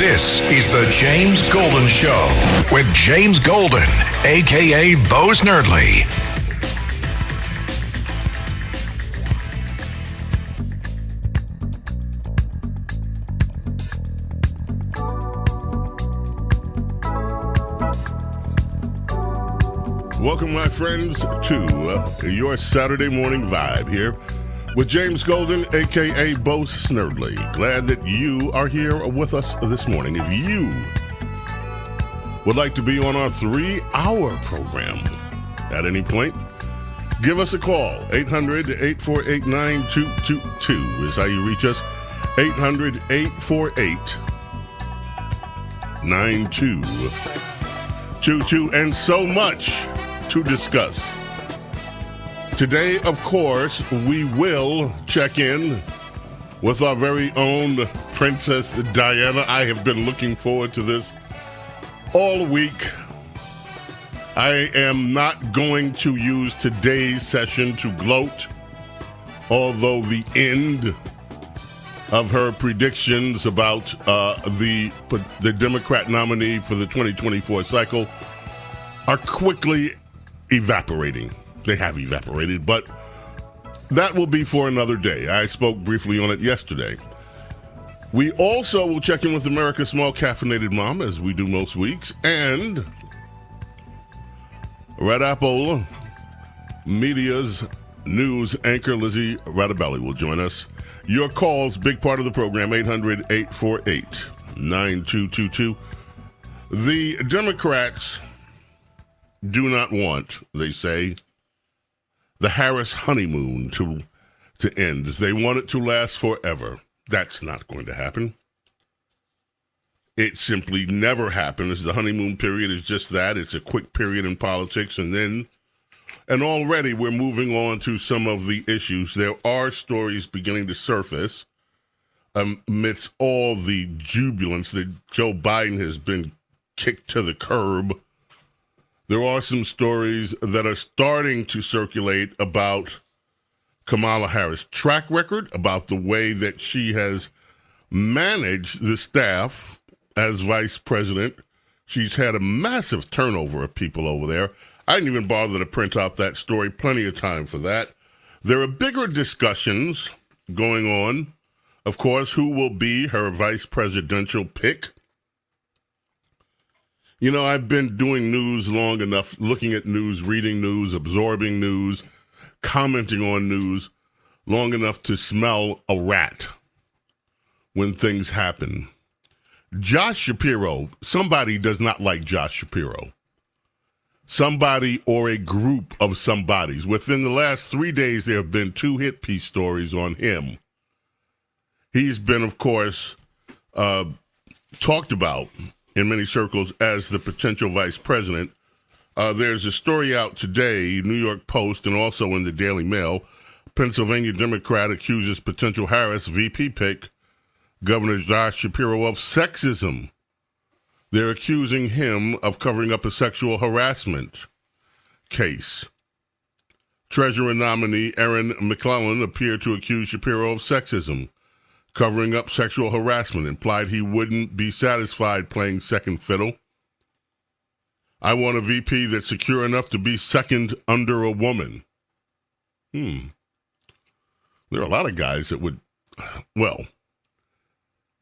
This is the James Golden Show with James Golden, a.k.a. Bo Snerdley. Welcome, my friends, to your Saturday morning vibe here with James Golden, a.k.a. Bo Snerdley. Glad that you are here with us this morning. If you would like to be on our 3-hour program at any point, give us a call. 800-848-9222 is how you reach us. 800-848-9222. And so much to discuss. Today, of course, we will check in with our very own Princess Diana. I have been looking forward to this all week. I am not going to use today's session to gloat, although the end of her predictions about the Democrat nominee for the 2024 cycle are quickly evaporating. They have evaporated, but that will be for another day. I spoke briefly on it yesterday. We also will check in with America's small caffeinated mom, as we do most weeks, and Red Apple Media's news anchor, Liz Rattoballi, will join us. Your calls, big part of the program, 800-848-9222. The Democrats do not want, they say, the Harris honeymoon to end. They want it to last forever. That's not going to happen. It simply never happens. The honeymoon period is just that. It's a quick period in politics, and already we're moving on to some of the issues. There are stories beginning to surface amidst all the jubilance that Joe Biden has been kicked to the curb. There are some stories that are starting to circulate about Kamala Harris' track record, about the way that she has managed the staff as vice president. She's had a massive turnover of people over there. I didn't even bother to print out that story. Plenty of time for that. There are bigger discussions going on. Of course, who will be her vice presidential pick? You know, I've been doing news long enough, looking at news, reading news, absorbing news, commenting on news long enough to smell a rat when things happen. Josh Shapiro, somebody does not like Josh Shapiro. Somebody or a group of somebodies. Within the last 3 days, there have been 2 hit piece stories on him. He's been, of course, talked about in many circles as the potential vice president. There's a story out today, New York Post, and also in the Daily Mail. Pennsylvania Democrat accuses potential Harris VP pick, Governor Josh Shapiro, of sexism. They're accusing him of covering up a sexual harassment case. Treasurer nominee Erin McClellan appeared to accuse Shapiro of sexism, covering up sexual harassment, implied he wouldn't be satisfied playing second fiddle. I want a VP that's secure enough to be second under a woman. There are a lot of guys that would,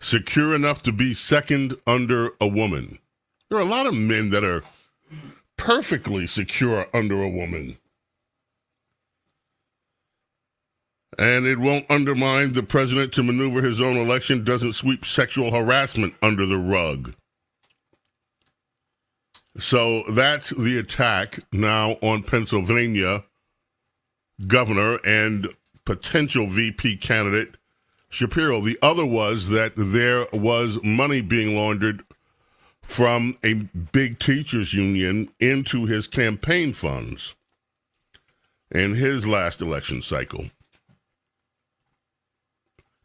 secure enough to be second under a woman. There are a lot of men that are perfectly secure under a woman. And it won't undermine the president to maneuver his own election, doesn't sweep sexual harassment under the rug. So that's the attack now on Pennsylvania governor and potential VP candidate Shapiro. The other was that there was money being laundered from a big teachers union into his campaign funds in his last election cycle.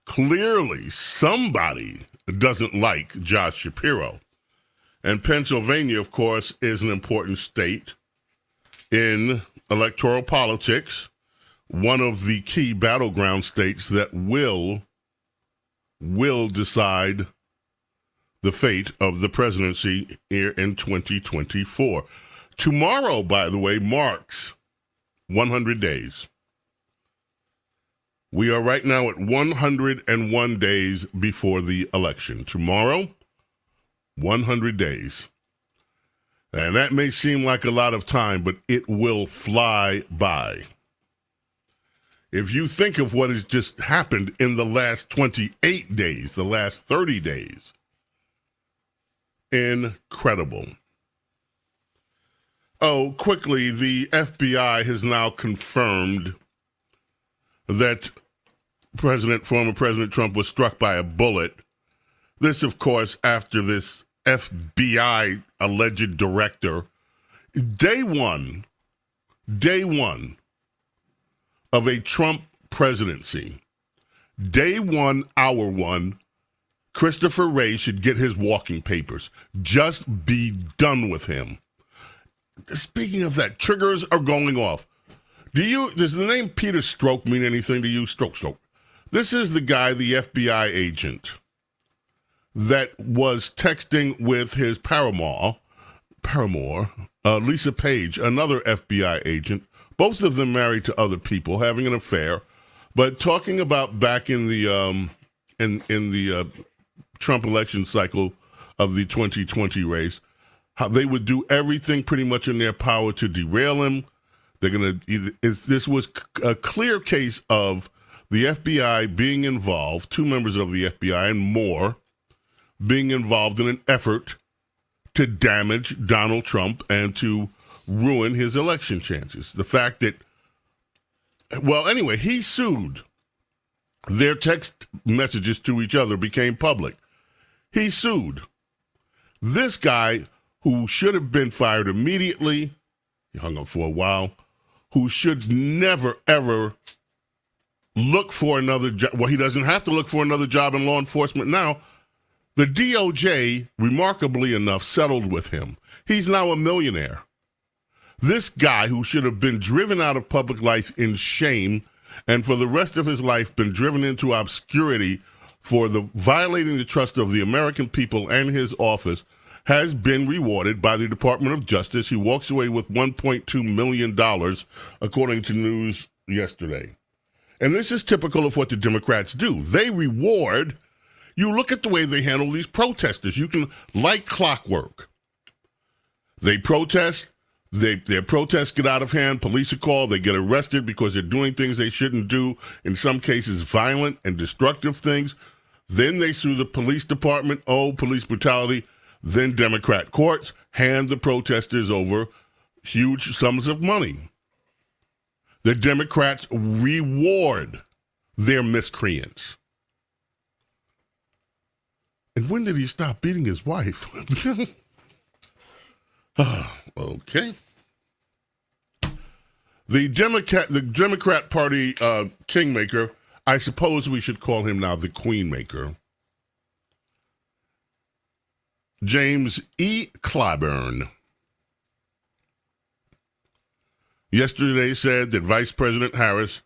Clearly, somebody doesn't like Josh Shapiro. And Pennsylvania, of course, is an important state in electoral politics, one of the key battleground states that will decide the fate of the presidency here in 2024. Tomorrow, by the way, marks 100 days. We are right now at 101 days before the election. Tomorrow, 100 days. And that may seem like a lot of time, but it will fly by. If you think of what has just happened in the last 28 days, the last 30 days, incredible. Oh, quickly, the FBI has now confirmed that former President Trump was struck by a bullet. This, of course, after this FBI alleged director, day one of a Trump presidency, day one, hour one, Christopher Wray should get his walking papers. Just be done with him. Speaking of that, triggers are going off. Does the name Peter Schrock mean anything to you? Schrock. This is the guy, the FBI agent, that was texting with his paramour, Lisa Page, another FBI agent, both of them married to other people, having an affair, but talking about back in the Trump election cycle of the 2020 race, how they would do everything pretty much in their power to derail him. This was a clear case of the FBI being involved, two members of the FBI and more, being involved in an effort to damage Donald Trump and to ruin his election chances. The fact that, anyway, he sued. Their text messages to each other became public. He sued. This guy, who should have been fired immediately, he hung up for a while, who should never, ever look for another job. Well, he doesn't have to look for another job in law enforcement now. The DOJ, remarkably enough, settled with him. He's now a millionaire. This guy, who should have been driven out of public life in shame and for the rest of his life been driven into obscurity for violating the trust of the American people and his office, has been rewarded by the Department of Justice. He walks away with $1.2 million, according to news yesterday. And this is typical of what the Democrats do. They reward. You look at the way they handle these protesters. You can, like clockwork. They protest. Their protests get out of hand. Police are called. They get arrested because they're doing things they shouldn't do. In some cases, violent and destructive things. Then they sue the police department. Oh, police brutality. Then Democrat courts hand the protesters over huge sums of money. The Democrats reward their miscreants. And when did he stop beating his wife? Okay. The Democrat Party kingmaker, I suppose we should call him now the queenmaker, James E. Clyburn, yesterday said that Vice President Harris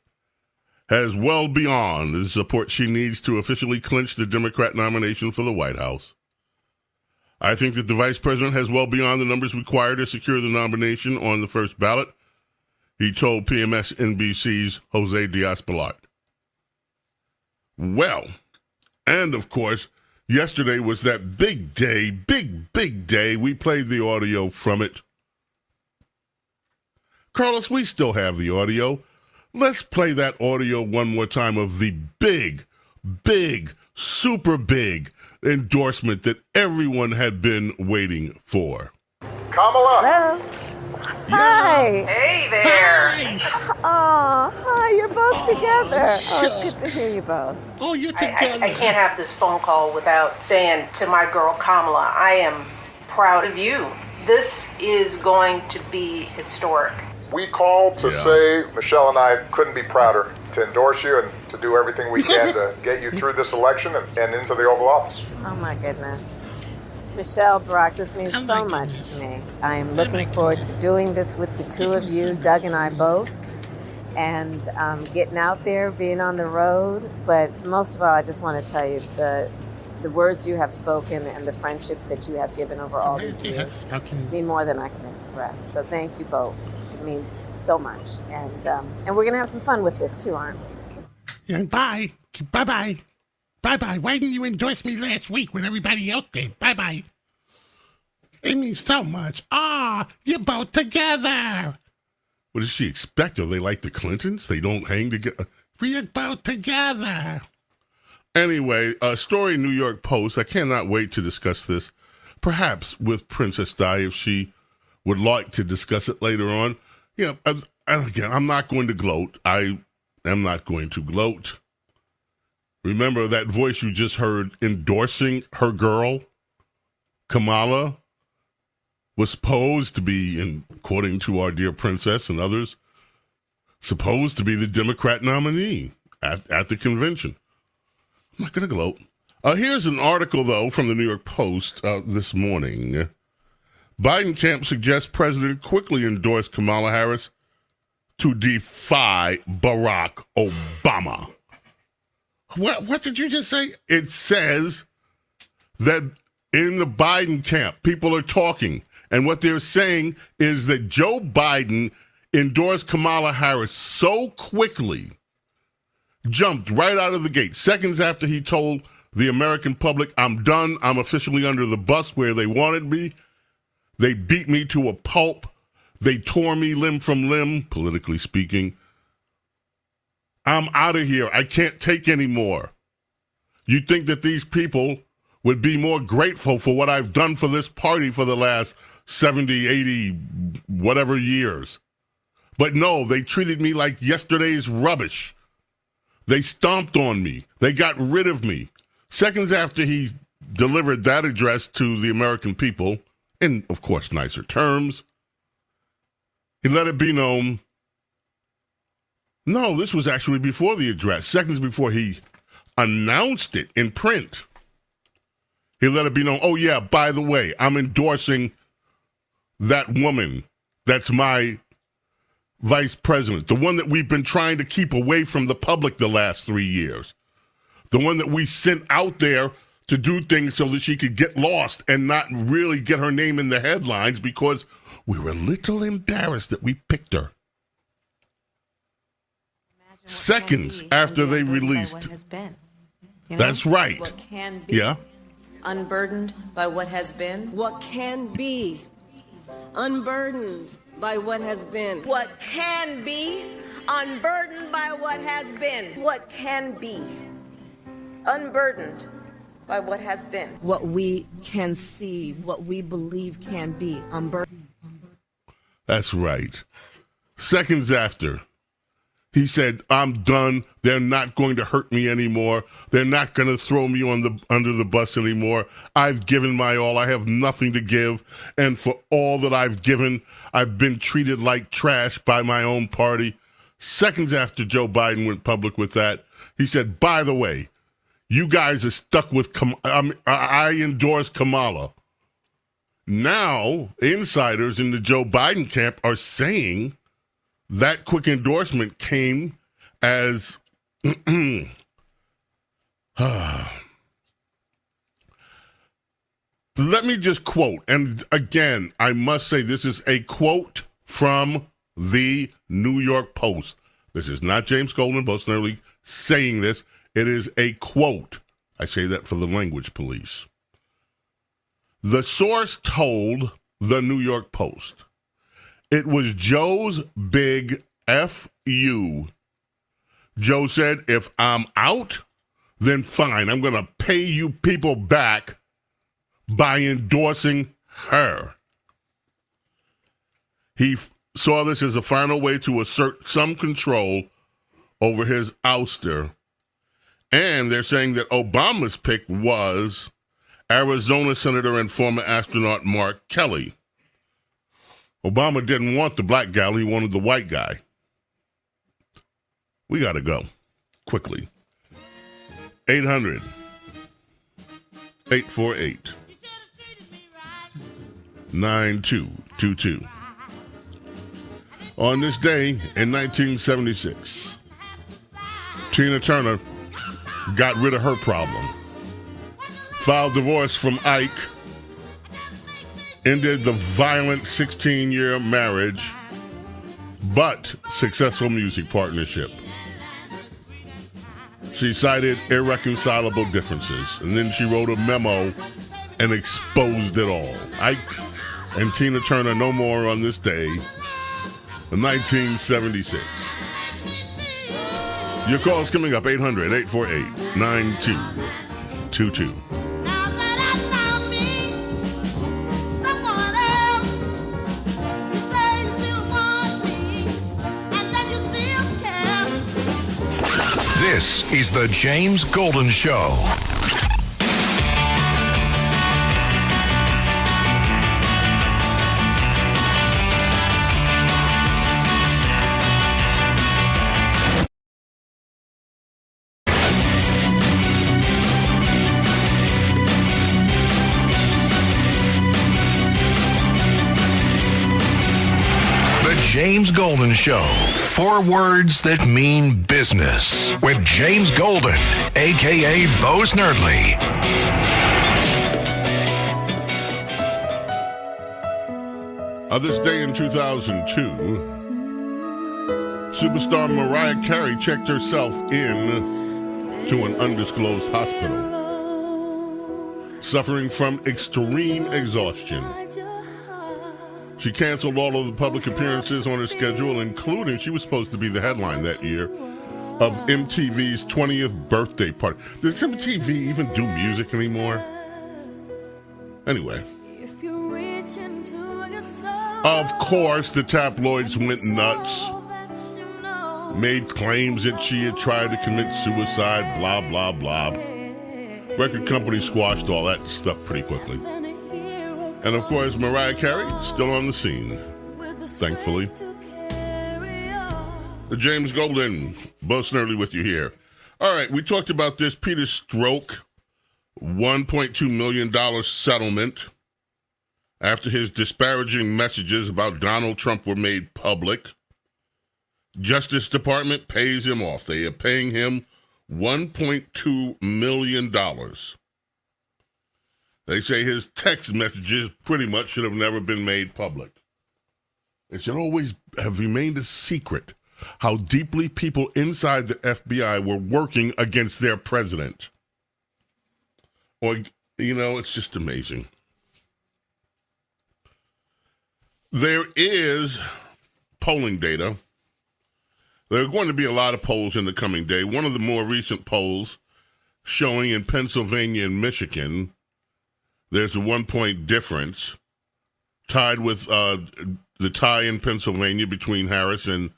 has well beyond the support she needs to officially clinch the Democrat nomination for the White House. I think that the Vice President has well beyond the numbers required to secure the nomination on the first ballot, he told PMS-NBC's Jose Diaz-Balart. Well, and of course, yesterday was that big day, big day. We played the audio from it. Carlos, we still have the audio. Let's play that audio one more time of the big, super big endorsement that everyone had been waiting for. Kamala. Hello. Hi. Hey there. Oh, hi. You're both together. Oh, it's good to hear you both. Oh, you're together. I can't have this phone call without saying to my girl Kamala, I am proud of you. This is going to be historic. We called to say Michelle and I couldn't be prouder to endorse you and to do everything we can to get you through this election and into the Oval Office. Oh, my goodness. Michelle, Brock, this means so much to me. I am looking forward to doing this with the two of you, Doug and I both, and getting out there, being on the road. But most of all, I just want to tell you, the the words you have spoken and the friendship that you have given over all these years mean more than I can express. So thank you both. It means so much. And we're going to have some fun with this too, aren't we? And bye. Bye-bye. Bye-bye. Why didn't you endorse me last week when everybody else did? Bye-bye. It means so much. You're both together. What does she expect? Are they like the Clintons? They don't hang together? We're both together. Anyway, a story in New York Post. I cannot wait to discuss this, perhaps with Princess Di if she would like to discuss it later on. You know, again, I'm not going to gloat. I am not going to gloat. Remember that voice you just heard endorsing her girl, Kamala, was supposed to be, according to our dear princess and others, supposed to be the Democrat nominee at the convention. I'm not going to gloat. Here's an article, though, from the New York Post this morning. Biden camp suggests president quickly endorse Kamala Harris to defy Barack Obama. What did you just say? It says that in the Biden camp, people are talking, and what they're saying is that Joe Biden endorsed Kamala Harris so quickly, jumped right out of the gate, seconds after he told the American public, I'm done, I'm officially under the bus where they wanted me. They beat me to a pulp. They tore me limb from limb, politically speaking. I'm out of here. I can't take any more. You think that these people would be more grateful for what I've done for this party for the last 70, 80, whatever years. But no, they treated me like yesterday's rubbish. They stomped on me. They got rid of me. Seconds after he delivered that address to the American people, in, of course, nicer terms, he let it be known. No, this was actually before the address, seconds before he announced it in print. He let it be known, oh, yeah, by the way, I'm endorsing that woman that's my vice president, the one that we've been trying to keep away from the public the last 3 years, the one that we sent out there to do things so that she could get lost and not really get her name in the headlines because we were a little embarrassed that we picked her. Seconds after they released. That's right. What can be. Yeah. Unburdened by what has been. What can be. Unburdened by what has been. What can be. Unburdened by what has been. What can be. Unburdened by what has been. What we can see, what we believe can be. Unburdened. That's right. Seconds after, he said, I'm done. They're not going to hurt me anymore. They're not going to throw me under the bus anymore. I've given my all. I have nothing to give. And for all that I've given, I've been treated like trash by my own party. Seconds after Joe Biden went public with that, he said, by the way, you guys are stuck with I endorse Kamala. Now, insiders in the Joe Biden camp are saying that quick endorsement came as let me just quote, and again, I must say this is a quote from the New York Post. This is not James Golden, Bo Snerdley saying this. It is a quote. I say that for the language police. The source told the New York Post it was Joe's big F-U. Joe said, if I'm out, then fine. I'm going to pay you people back by endorsing her. He saw this as a final way to assert some control over his ouster. And they're saying that Obama's pick was Arizona Senator and former astronaut Mark Kelly. Obama didn't want the black guy. He wanted the white guy. We got to go quickly. 800-848-9222. On this day in 1976, Tina Turner got rid of her problem. filed divorce from Ike, ended the violent 16-year marriage, but successful music partnership. She cited irreconcilable differences, and then she wrote a memo and exposed it all. Ike and Tina Turner no more on this day in 1976. Your call's coming up, 800-848-9222. This is the James Golden Show. James Golden Show. 4 words that mean business with James Golden, a.k.a. Bo Snerdley. This day in 2002, superstar Mariah Carey checked herself in to an undisclosed hospital, suffering from extreme exhaustion. She canceled all of the public appearances on her schedule, including she was supposed to be the headline that year of MTV's 20th birthday party. Does MTV even do music anymore? Anyway. Of course, the tabloids went nuts, made claims that she had tried to commit suicide, blah, blah, blah. Record companies squashed all that stuff pretty quickly. And, of course, Mariah Carey still on the scene, thankfully. The James Golden, Bo Snerdley with you here. All right, we talked about this Peter Schrock $1.2 million settlement after his disparaging messages about Donald Trump were made public. Justice Department pays him off. They are paying him $1.2 million. They say his text messages pretty much should have never been made public. It should always have remained a secret how deeply people inside the FBI were working against their president. Or, you know, it's just amazing. There is polling data. There are going to be a lot of polls in the coming day. One of the more recent polls showing in Pennsylvania and Michigan, there's a 1-point difference, tied with the tie in Pennsylvania between Harris and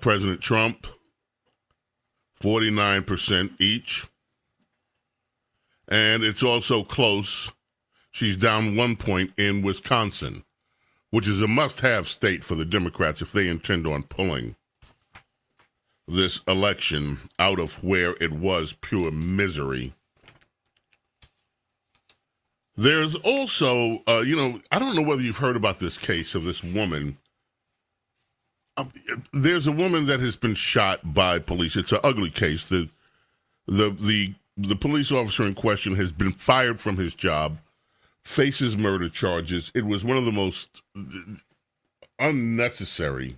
President Trump, 49% each. And it's also close. She's down 1 point in Wisconsin, which is a must-have state for the Democrats if they intend on pulling this election out of where it was pure misery. There's also, I don't know whether you've heard about this case of this woman. There's a woman that has been shot by police. It's an ugly case. The police officer in question has been fired from his job, faces murder charges. It was one of the most unnecessary,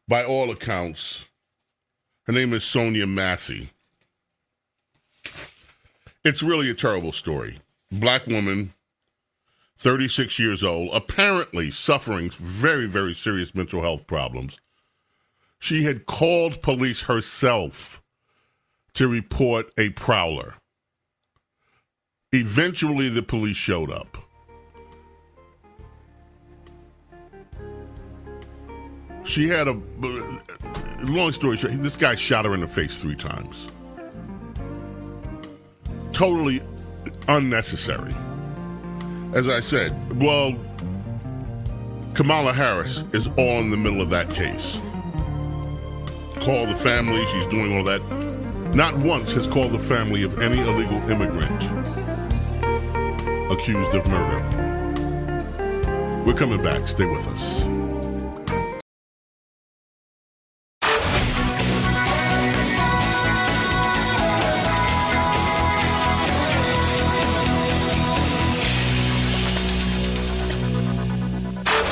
by all accounts. Her name is Sonia Massey. It's really a terrible story. Black woman, 36 years old, apparently suffering very, very serious mental health problems. She had called police herself to report a prowler. Eventually, the police showed up. She had long story short, this guy shot her in the face 3 times. Totally unnecessary. As I said, well, Kamala Harris is all in the middle of that case. Called the family, she's doing all that. Not once has called the family of any illegal immigrant accused of murder. We're coming back. Stay with us.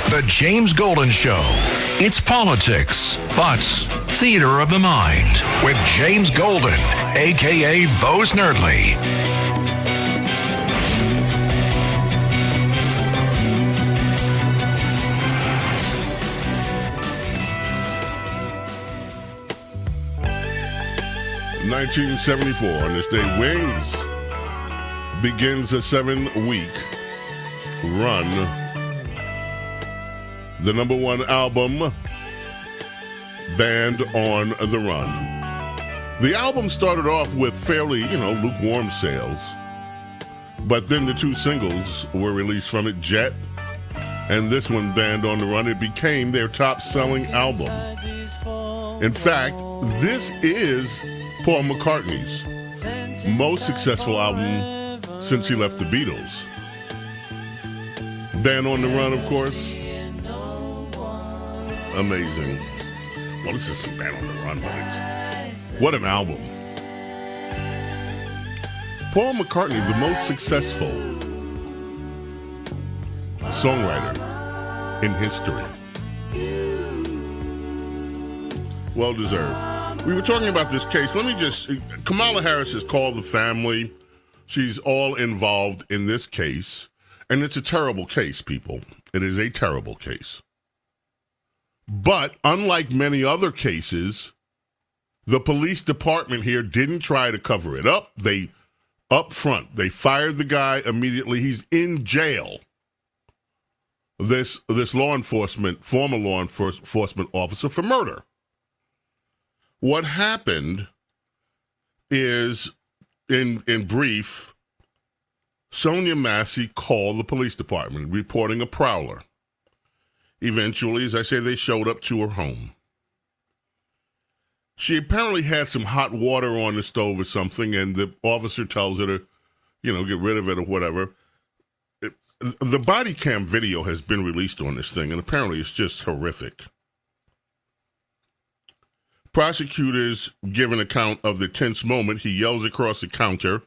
The James Golden Show. It's politics, but theater of the mind with James Golden, a.k.a. Bo Snerdley. In 1974, on this day, Wings begins a 7-week run. The number one album, Band on the Run. The album started off with fairly, lukewarm sales. But then the two singles were released from it, Jet and this one, Band on the Run. It became their top-selling album. In fact, this is Paul McCartney's most successful album since he left the Beatles. Band on the Run, of course. Amazing. Well, this isn't Band on the Run, but what an album. Paul McCartney, the most successful songwriter in history. Well deserved. We were talking about this case. Kamala Harris has called the family. She's all involved in this case. And it's a terrible case, people. It is a terrible case. But unlike many other cases, the police department here didn't try to cover it up. They fired the guy immediately. He's in jail. This former law enforcement officer for murder. What happened is, in brief, Sonia Massey called the police department reporting a prowler. Eventually, as I say, they showed up to her home. She apparently had some hot water on the stove or something, and the officer tells her to, get rid of it or whatever. The body cam video has been released on this thing, and apparently it's just horrific. Prosecutors give an account of the tense moment. He yells across the counter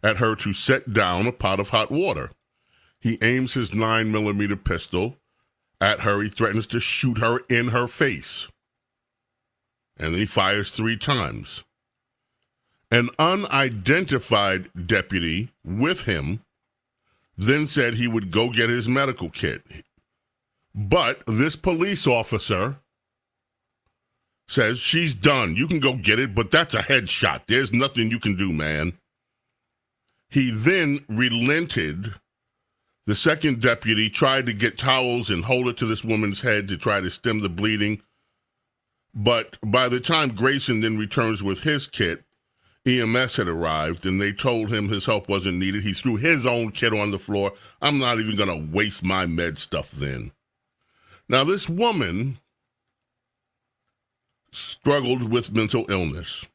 at her to set down a pot of hot water. He aims his 9mm pistol at her. He threatens to shoot her in her face. And then he fires 3 times. An unidentified deputy with him then said he would go get his medical kit. But this police officer says, she's done. You can go get it, but that's a headshot. There's nothing you can do, man. He then relented. The second deputy tried to get towels and hold it to this woman's head to try to stem the bleeding. But by the time Grayson then returns with his kit, EMS had arrived, and they told him his help wasn't needed. He threw his own kit on the floor. I'm not even going to waste my med stuff then. Now, this woman struggled with mental illness.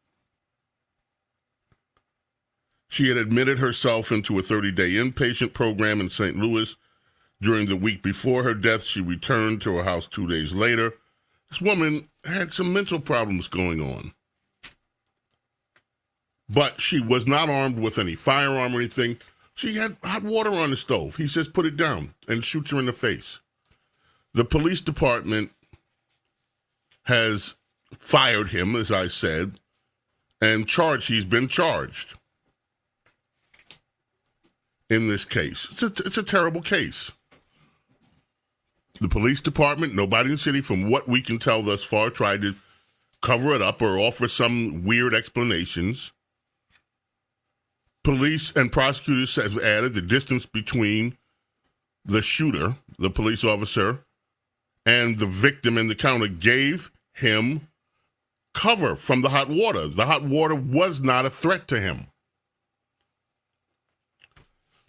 She had admitted herself into a 30-day inpatient program in St. Louis. During the week before her death, she returned to her house 2 days later. This woman had some mental problems going on. But she was not armed with any firearm or anything. She had hot water on the stove. He says, put it down, and shoots her in the face. The police department has fired him, as I said, and he's been charged in this case. It's a terrible case. The police department, nobody in the city, from what we can tell thus far, tried to cover it up or offer some weird explanations. Police and prosecutors have added the distance between the shooter, the police officer, and the victim in the counter gave him cover from the hot water. The hot water was not a threat to him.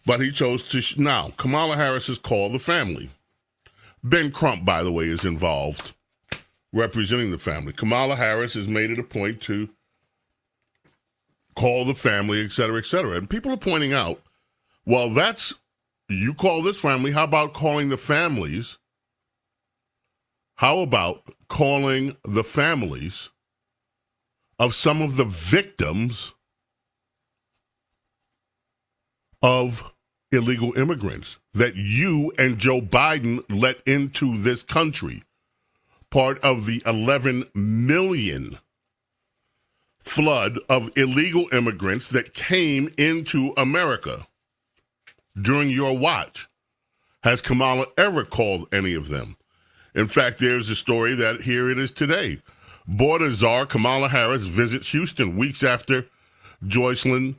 But he chose to... Now, Kamala Harris has called the family. Ben Crump, by the way, is involved, representing the family. Kamala Harris has made it a point to call the family, et cetera, et cetera. And people are pointing out, well, you call this family, how about calling the families? How about calling the families of some of the victims of illegal immigrants? that you and Joe Biden let into this country, part of the 11 million flood of illegal immigrants that came into America during your watch. Has Kamala ever called any of them? In fact, there's a story that here it is today. Border czar Kamala Harris visits Houston weeks after Joycelyn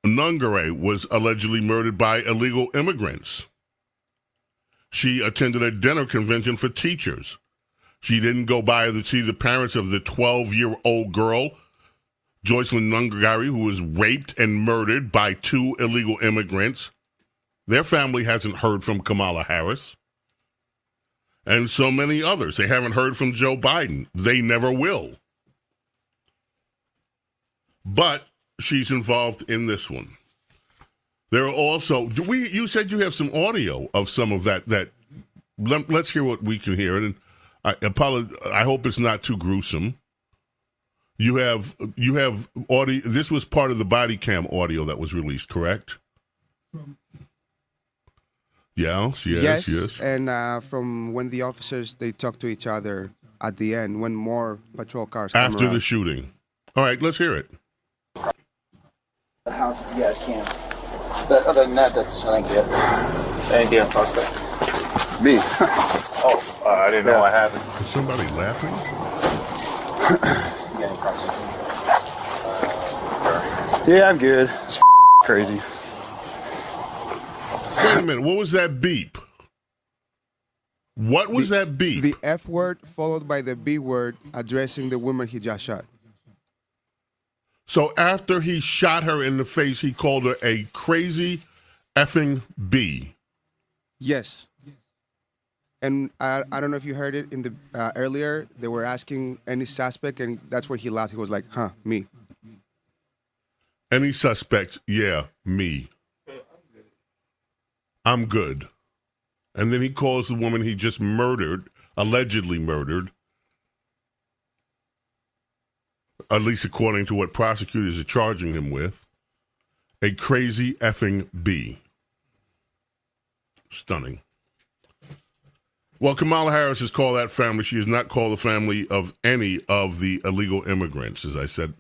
Nungare was allegedly murdered by illegal immigrants. She attended a dinner convention for teachers. She didn't go by to see the parents of the 12-year-old girl, Joycelyn Nungare, who was raped and murdered by 2 illegal immigrants. Their family hasn't heard from Kamala Harris. And so many others. They haven't heard from Joe Biden. They never will. But she's involved in this one. There are also, you said you have some audio of some of that. Let's hear what we can hear. And I apologize, I hope it's not too gruesome. You have audio. This was part of the body cam audio that was released, correct? Yes. And from when the officers, they talk to each other at the end, when more patrol cars come after around. the shooting. All right, let's hear it. The house, if you guys can. But other than that, that's I think it. Anything else suspect? Me. I didn't know what happened. Is somebody laughing? You got any questions? Yeah, I'm good. It's crazy. Wait a minute. What was that beep? What was that beep? The F word followed by the B word addressing the woman he just shot. So after he shot her in the face, he called her a crazy effing B. Yes. And I don't know if you heard it in the earlier. They were asking any suspect, and that's where he laughed. He was like, me. Any suspect, yeah, me. I'm good. And then he calls the woman he just murdered, allegedly murdered, at least according to what prosecutors are charging him with, a crazy effing B. Stunning. Well, Kamala Harris has called that family. She has not called the family of any of the illegal immigrants, as I said,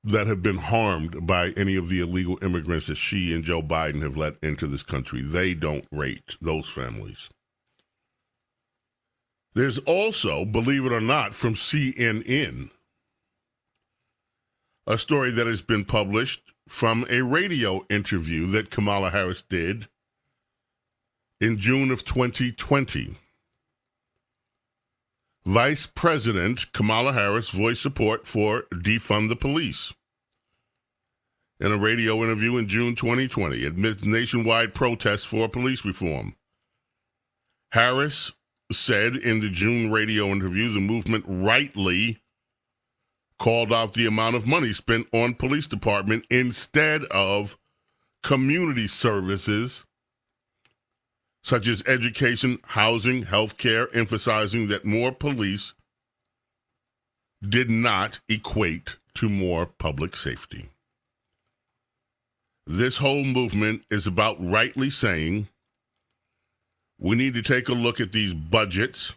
that have been harmed by any of the illegal immigrants that she and Joe Biden have let into this country. They don't rate those families. There's also, believe it or not, from CNN, a story that has been published from a radio interview that Kamala Harris did in June of 2020. Vice President Kamala Harris voiced support for defund the police in a radio interview in June 2020 amidst nationwide protests for police reform. Harris said in the June radio interview the movement rightly called out the amount of money spent on police department instead of community services such as education, housing, healthcare, emphasizing that more police did not equate to more public safety. This whole movement is about rightly saying we need to take a look at these budgets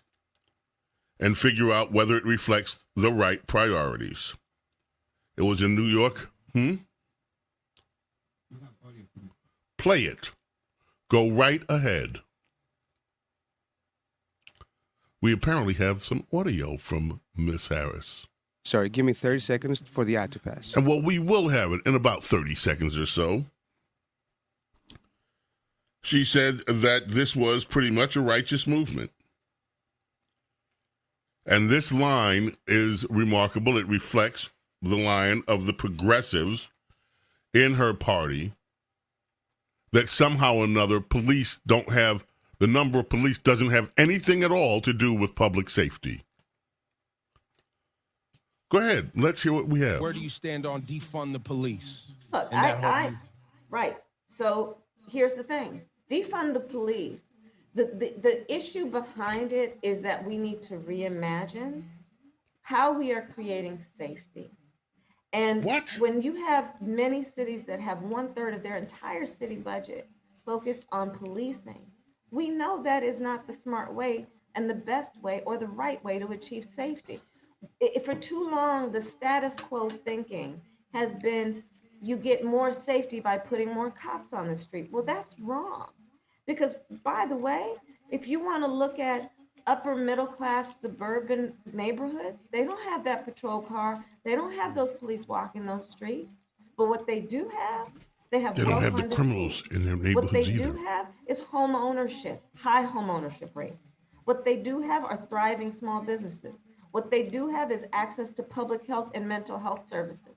and figure out whether it reflects the right priorities. It was in New York. Play it. Go right ahead. We apparently have some audio from Miss Harris. Sorry, give me 30 seconds for the ad to pass. And well, we will have it in about 30 seconds or so. She said that this was pretty much a righteous movement. And this line is remarkable. It reflects the line of the progressives in her party that somehow or another police don't have, the number of police doesn't have anything at all to do with public safety. Go ahead. Let's hear what we have. Where do you stand on defund the police? Look, right. So here's the thing. Defund the police. The issue behind it is that we need to reimagine how we are creating safety. And What? when you have many cities that have 1/3 of their entire city budget focused on policing, we know that is not the smart way and the best way or the right way to achieve safety. For too long, the status quo thinking has been you get more safety by putting more cops on the street. Well, that's wrong. Because, by the way, if you want to look at upper middle class suburban neighborhoods, they don't have that patrol car. They don't have those police walking those streets. But what they do have, they don't have the criminals in their neighborhoods What they either. do have is home ownership, high home ownership rates. What they do have are thriving small businesses. What they do have is access to public health and mental health services.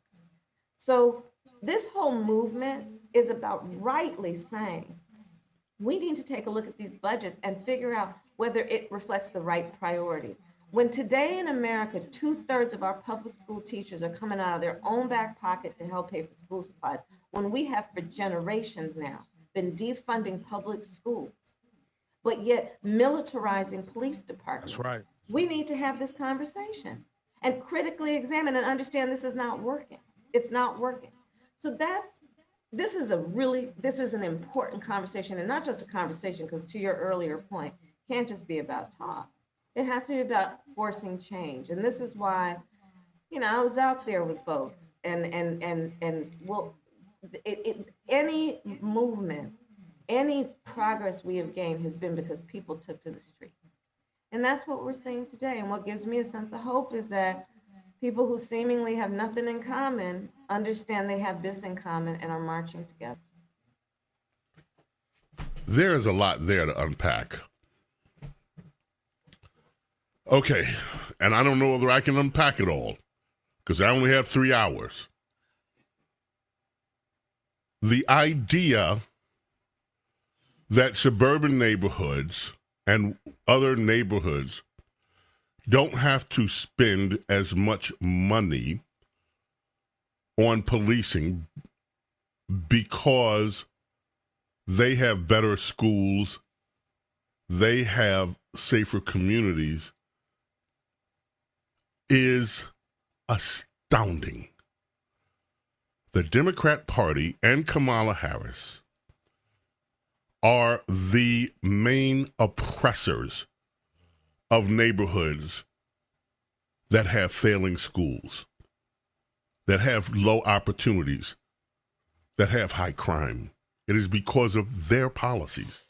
So this whole movement is about rightly saying, we need to take a look at these budgets and figure out whether it reflects the right priorities. When today in America, 2/3 of our public school teachers are coming out of their own back pocket to help pay for school supplies, when we have for generations now been defunding public schools, but yet militarizing police departments. That's right. We need to have this conversation and critically examine and understand this is not working. It's not working. So this is an important conversation, and not just a conversation, because to your earlier point, it can't just be about talk. It has to be about forcing change. And this is why, I was out there with folks any movement, any progress we have gained has been because people took to the streets. And that's what we're seeing today. And what gives me a sense of hope is that people who seemingly have nothing in common understand they have this in common and are marching together. There is a lot there to unpack. Okay, and I don't know whether I can unpack it all, because I only have 3 hours. The idea that suburban neighborhoods and other neighborhoods don't have to spend as much money on policing because they have better schools, they have safer communities, is astounding. The Democrat Party and Kamala Harris are the main oppressors of neighborhoods that have failing schools, that have low opportunities, that have high crime. It is because of their policies.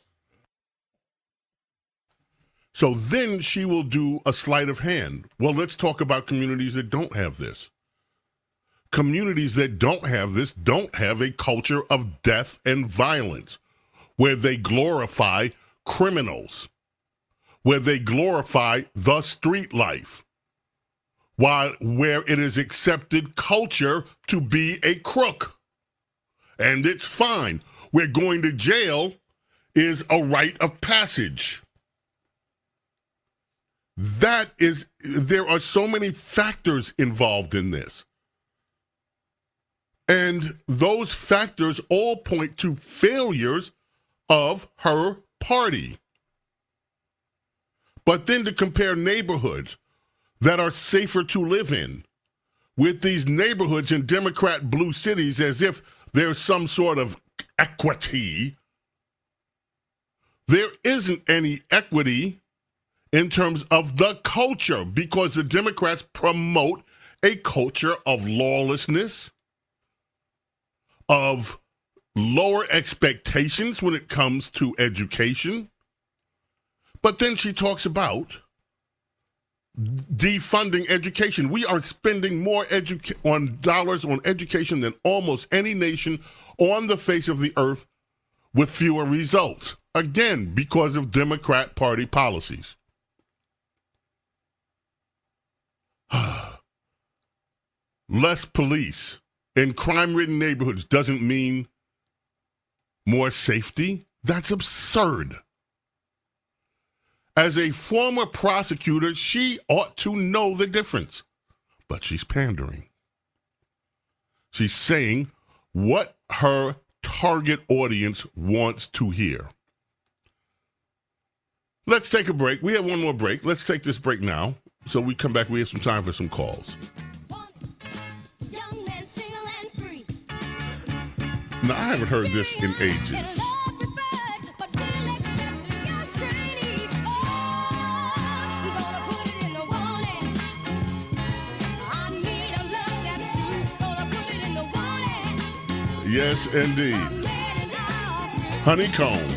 So then she will do a sleight of hand. Well, let's talk about communities that don't have this. Communities that don't have this don't have a culture of death and violence, where they glorify criminals, where they glorify the street life, where it is accepted culture to be a crook. And it's fine. Where going to jail is a rite of passage. There are so many factors involved in this. And those factors all point to failures of her party. But then to compare neighborhoods that are safer to live in with these neighborhoods in Democrat blue cities as if there's some sort of equity. There isn't any equity in terms of the culture, because the Democrats promote a culture of lawlessness, of lower expectations when it comes to education. But then she talks about defunding education. We are spending more dollars on education than almost any nation on the face of the earth, with fewer results. Again, because of Democrat Party policies. Less police in crime-ridden neighborhoods doesn't mean more safety. That's absurd. As a former prosecutor, she ought to know the difference. But she's pandering. She's saying what her target audience wants to hear. Let's take a break. We have one more break. Let's take this break now. So we come back, we have some time for some calls. Young men Now, I haven't heard this in ages. Yes, indeed. Honeycomb.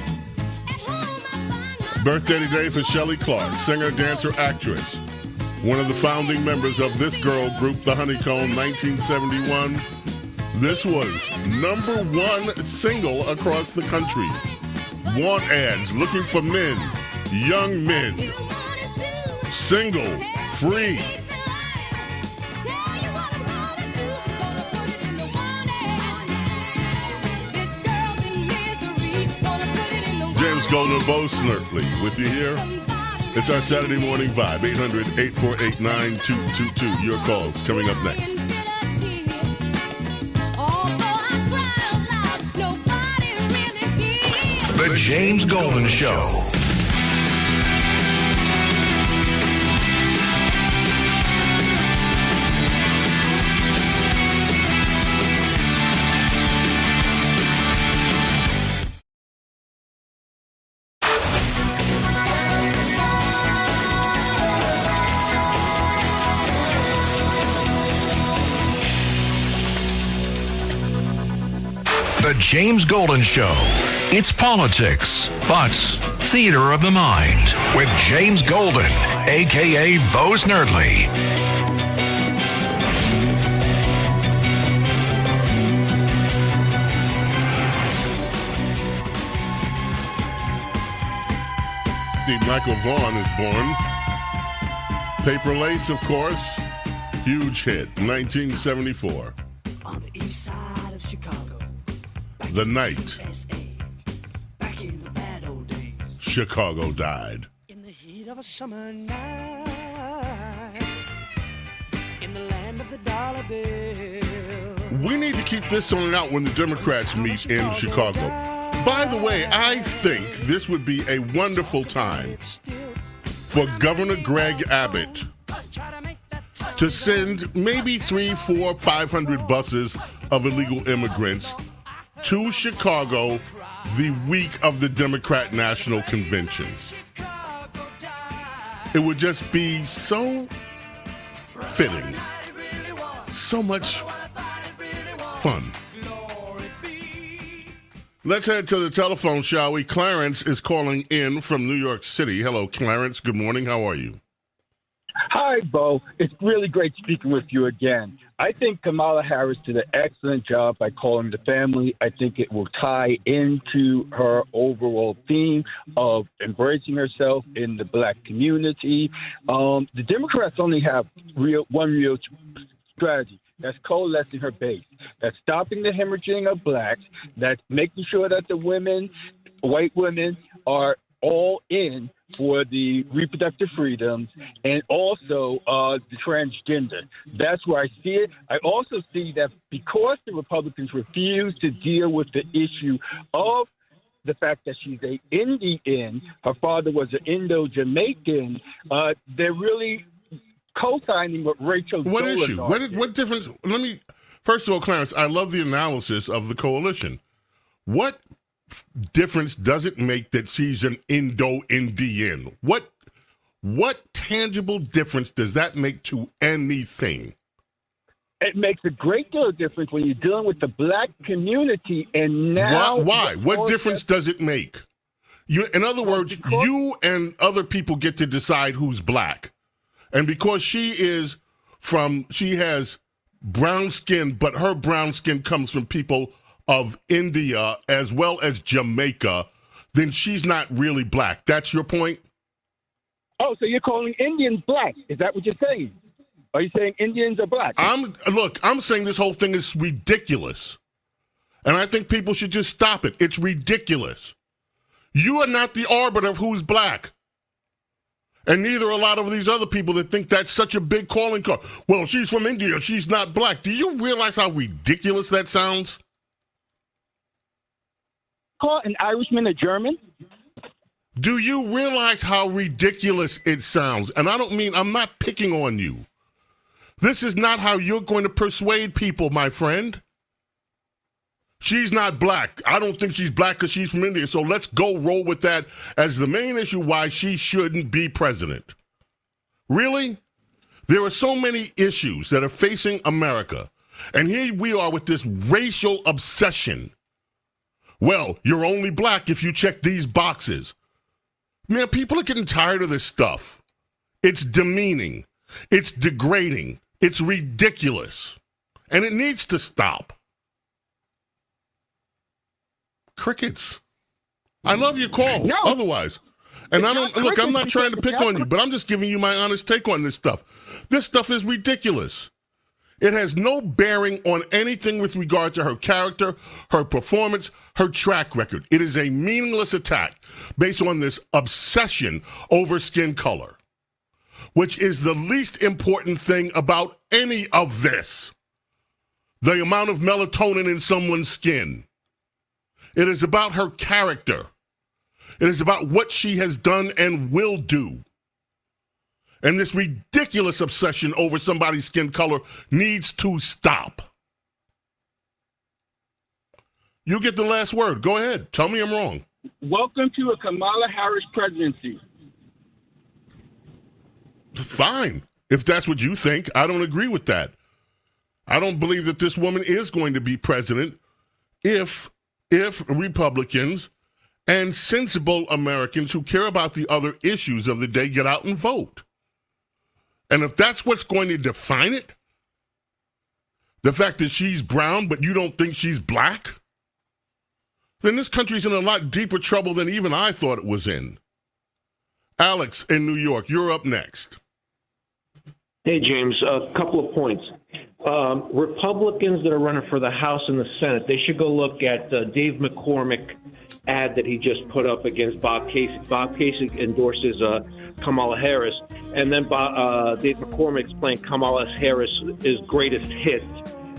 Birthday today for Shelley Clark, singer, dancer, actress. One of the founding members of this girl group, the Honeycomb, 1971. This was #1 single across the country. Want ads looking for men, young men. Single, free. James Golden, Bo Snerdley with you here. It's our Saturday morning vibe. 800-848-9222. Your calls coming up next. The James Golden Show. The James Golden Show. It's politics, but theater of the mind with James Golden, a.k.a. Bo Snerdley. Steve Michael Vaughn is born. Paper Lace, of course. Huge hit, 1974. On the east side of Chicago. The night Back in the bad old days. Chicago died. In the heat of a summer night. In the land of the dollar bill. We need to keep this on out when the Democrats meet in Chicago. By the way, I think this would be a wonderful time for Governor Greg Abbott to send maybe 300, 400, 500 buses of illegal immigrants to Chicago the week of the Democrat National Convention. It would just be so fitting. So much fun. Let's head to the telephone, shall we? Clarence is calling in from New York City. Hello, Clarence. Good morning. How are you? Hi, Bo. It's really great speaking with you again. I think Kamala Harris did an excellent job by calling the family. I think it will tie into her overall theme of embracing herself in the black community. The Democrats only have one real strategy. That's coalescing her base. That's stopping the hemorrhaging of blacks. That's making sure that the women, white women, are all in for the reproductive freedoms and also the transgender. That's where I see it. I also see that because the Republicans refuse to deal with the issue of the fact that she's a Indian, her father was an Indo-Jamaican, they're really co-signing what Rachel What Dolezal issue? What difference? First of all, Clarence, I love the analysis of the coalition. What difference does it make that she's an Indo-Indian? What tangible difference does that make to anything? It makes a great deal of difference when you're dealing with the black community, and now... Why? What difference does it make? In other words, you and other people get to decide who's black. And because she has brown skin, but her brown skin comes from people of India as well as Jamaica, then she's not really black. That's your point? Oh, so you're calling Indians black. Is that what you're saying? Are you saying Indians are black? I'm saying this whole thing is ridiculous. And I think people should just stop it. It's ridiculous. You are not the arbiter of who's black. And neither are a lot of these other people that think that's such a big calling card. Well, she's from India. She's not black. Do you realize how ridiculous that sounds? Call an Irishman a German? Do you realize how ridiculous it sounds? And I'm not picking on you. This is not how you're going to persuade people, my friend. She's not black. I don't think she's black because she's from India. So let's go roll with that as the main issue why she shouldn't be president. Really? There are so many issues that are facing America. And here we are with this racial obsession. Well, you're only black if you check these boxes. Man, people are getting tired of this stuff. It's demeaning. It's degrading. It's ridiculous. And it needs to stop. Crickets. I love your call. No. Otherwise. And I don't look, I'm not trying to pick on you, but I'm just giving you my honest take on this stuff. This stuff is ridiculous. It has no bearing on anything with regard to her character, her performance, her track record. It is a meaningless attack based on this obsession over skin color, which is the least important thing about any of this. The amount of melatonin in someone's skin. It is about her character. It is about what she has done and will do. And this ridiculous obsession over somebody's skin color needs to stop. You get the last word. Go ahead. Tell me I'm wrong. Welcome to a Kamala Harris presidency. Fine. If that's what you think, I don't agree with that. I don't believe that this woman is going to be president if Republicans and sensible Americans who care about the other issues of the day get out and vote. And if that's what's going to define it, the fact that she's brown but you don't think she's black, then this country's in a lot deeper trouble than even I thought it was in. Alex in New York, you're up next. Hey, James, a couple of points. Republicans that are running for the House and the Senate, they should go look at Dave McCormick ad that he just put up against Bob Casey. Bob Casey endorses Kamala Harris, and then Dave McCormick's playing Kamala Harris's greatest hit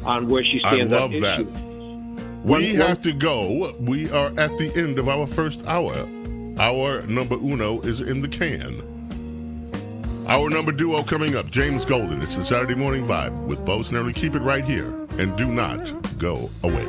on where she stands on issues. I love that. We have to go. We are at the end of our first hour. Our number uno is in the can. Our number duo coming up, James Golden. It's the Saturday Morning Vibe with Bo Snerdley. Keep it right here and do not go away.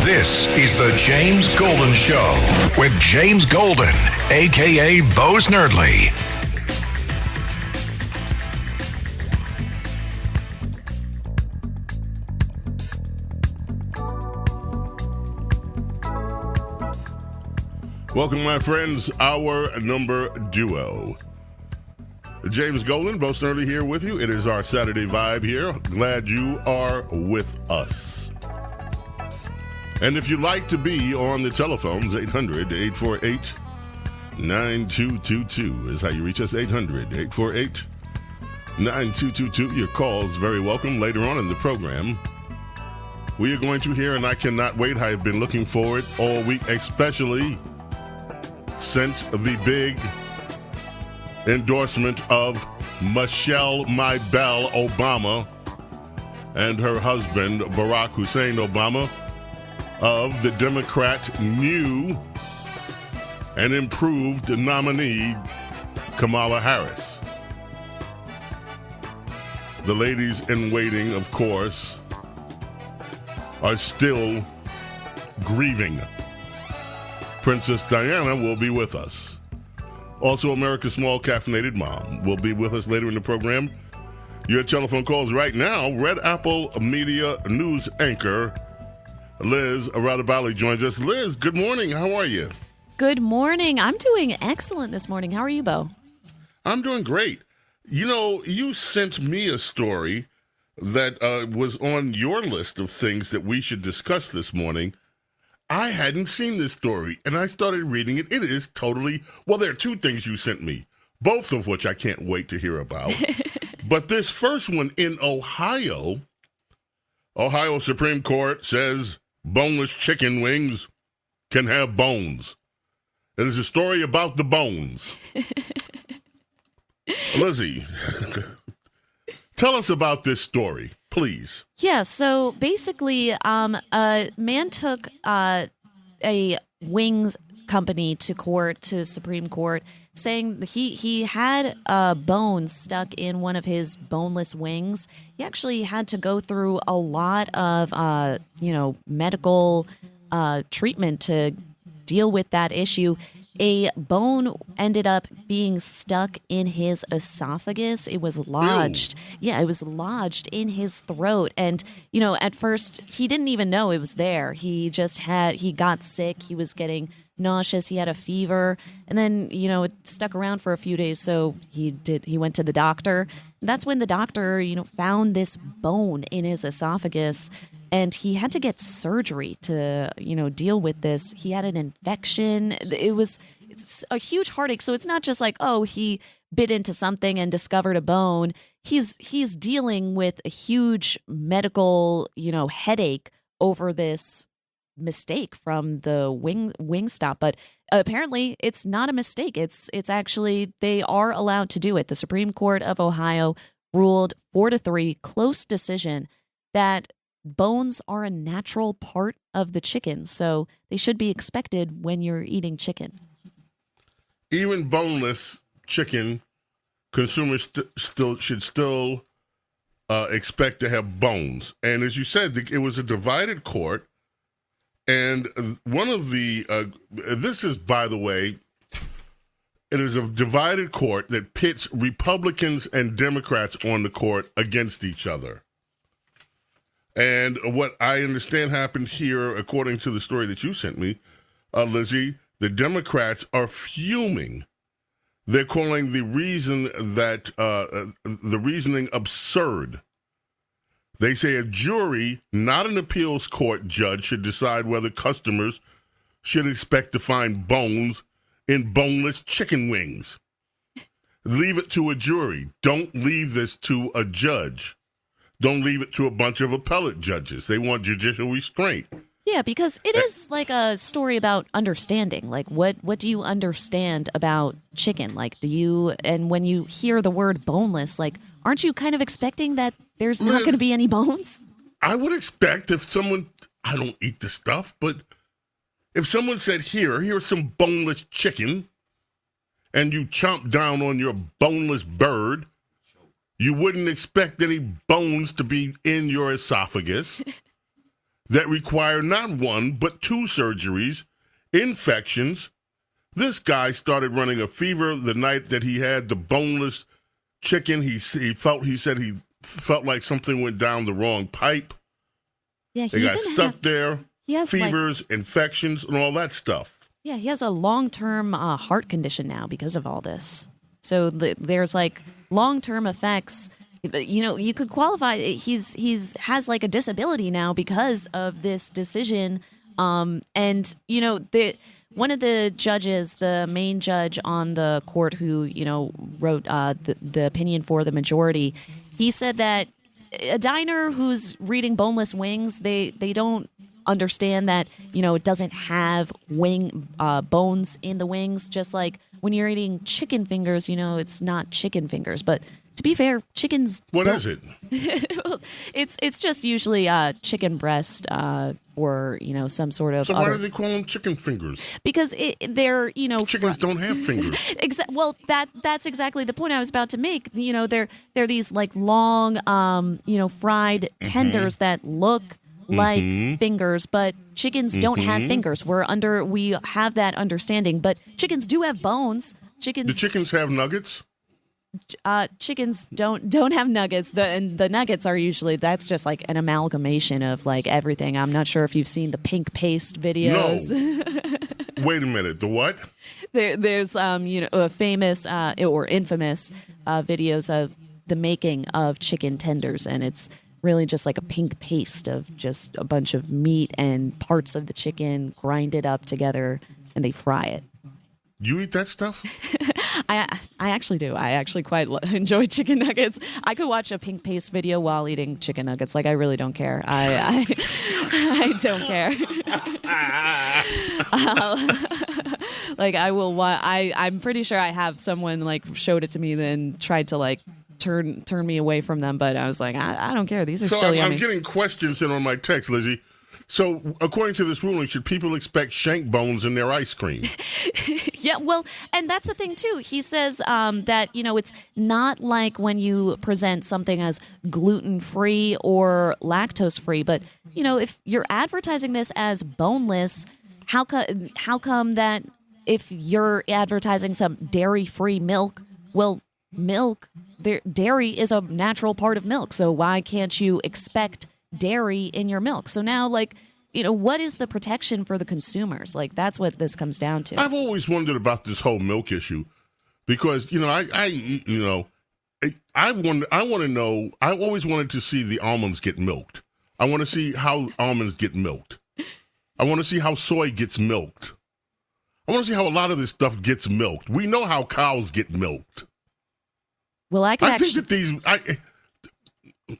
This is the James Golden Show with James Golden, a.k.a. Bo Snerdley. Welcome, my friends, our number duo. James Golden, Bo Snerdley here with you. It is our Saturday Vibe here. Glad you are with us. And if you'd like to be on the telephones, 800-848-9222 is how you reach us, 800-848-9222. Your calls very welcome later on in the program. We are going to hear, and I cannot wait, I have been looking forward all week, especially since the big endorsement of Michelle My Belle Obama and her husband, Barack Hussein Obama, of the Democrat new and improved nominee, Kamala Harris. The ladies in waiting, of course, are still grieving. Princess Diana will be with us. Also, America's Small Caffeinated Mom will be with us later in the program. Your telephone calls right now. Red Apple Media News anchor Liz Rattoballi joins us. Liz, good morning. How are you? Good morning. I'm doing excellent this morning. How are you, Bo? I'm doing great. You know, you sent me a story that was on your list of things that we should discuss this morning. I hadn't seen this story, and I started reading it. It is totally, well, there are two things you sent me, both of which I can't wait to hear about. But this first one in Ohio Supreme Court says boneless chicken wings can have bones. It is a story about the bones. Lizzie, tell us about this story, please. Yeah, so basically, a man took a wings company to Supreme Court, saying that he had a bone stuck in one of his boneless wings. He actually had to go through a lot of medical treatment to deal with that issue. A bone ended up being stuck in his esophagus. It was lodged. Yeah, it was lodged in his throat. And, at first he didn't even know it was there. He got sick. He was getting nauseous. He had a fever. And then, it stuck around for a few days. So he went to the doctor. And that's when the doctor, found this bone in his esophagus. And he had to get surgery to, deal with this. He had an infection. It's a huge heartache. So it's not just like, he bit into something and discovered a bone. He's dealing with a huge medical, headache over this mistake from the wing stop. But apparently it's not a mistake. It's actually, they are allowed to do it. The Supreme Court of Ohio ruled 4-3, close decision, that bones are a natural part of the chicken, so they should be expected when you're eating chicken. Even boneless chicken, consumers should still expect to have bones. And as you said, it was a divided court. And one of the this is, by the way, it is a divided court that pits Republicans and Democrats on the court against each other. And what I understand happened here, according to the story that you sent me, Lizzie, the Democrats are fuming. They're calling the reasoning absurd. They say a jury, not an appeals court judge, should decide whether customers should expect to find bones in boneless chicken wings. Leave it to a jury. Don't leave this to a judge. Don't leave it to a bunch of appellate judges. They want judicial restraint. Yeah, because it is like a story about understanding. Like, what do you understand about chicken? Like, and when you hear the word boneless, like, aren't you kind of expecting that there's not going to be any bones? I would expect if someone, I don't eat the stuff, but if someone said, here's some boneless chicken, and you chomp down on your boneless bird, you wouldn't expect any bones to be in your esophagus that require not one, but 2 surgeries, infections. This guy started running a fever the night that he had the boneless chicken. He said he felt like something went down the wrong pipe. Yeah, they got stuck there. Fevers, infections, and all that stuff. Yeah, he has a long-term heart condition now because of all this. So there's like long-term effects. You could qualify. He's has like a disability now because of this decision. One of the judges, the main judge on the court who wrote the opinion for the majority, he said that a diner who's reading boneless wings, they don't understand that it doesn't have bones in the wings, just like when you're eating chicken fingers, it's not chicken fingers. But to be fair, chickens. What is it? It's just usually chicken breast or some sort of. So why do they call them chicken fingers? Because they're chickens don't have fingers. Well, that's exactly the point I was about to make. They're these like long fried tenders that look like fingers, but chickens don't have fingers. We have that understanding, but chickens do have bones. Do chickens have nuggets? Chickens don't have nuggets. The nuggets are usually, that's just like an amalgamation of like everything. I'm not sure if you've seen the pink paste videos. No. Wait a minute. The what? There's famous or infamous videos of the making of chicken tenders, and it's really just like a pink paste of just a bunch of meat and parts of the chicken grinded up together, and they fry it. You eat that stuff? I actually do. I actually quite enjoy chicken nuggets. I could watch a pink paste video while eating chicken nuggets. Like, I really don't care. I don't care. Like, I will. I'm pretty sure I have someone like showed it to me, then tried to like turn me away from them, but I was like, I don't care. These are still yummy. I'm getting questions in on my text, Lizzie. So, according to this ruling, should people expect shank bones in their ice cream? Yeah, well, and that's the thing, too. He says that, it's not like when you present something as gluten-free or lactose-free, but, if you're advertising this as boneless, how come that if you're advertising some dairy-free milk, well, dairy is a natural part of milk, so why can't you expect dairy in your milk? So now, what is the protection for the consumers? That's what this comes down to. I've always wondered about this whole milk issue because, I want to know, I always wanted to see the almonds get milked. I want to see how almonds get milked. I want to see how soy gets milked. I want to see how a lot of this stuff gets milked. We know how cows get milked. Well, I think that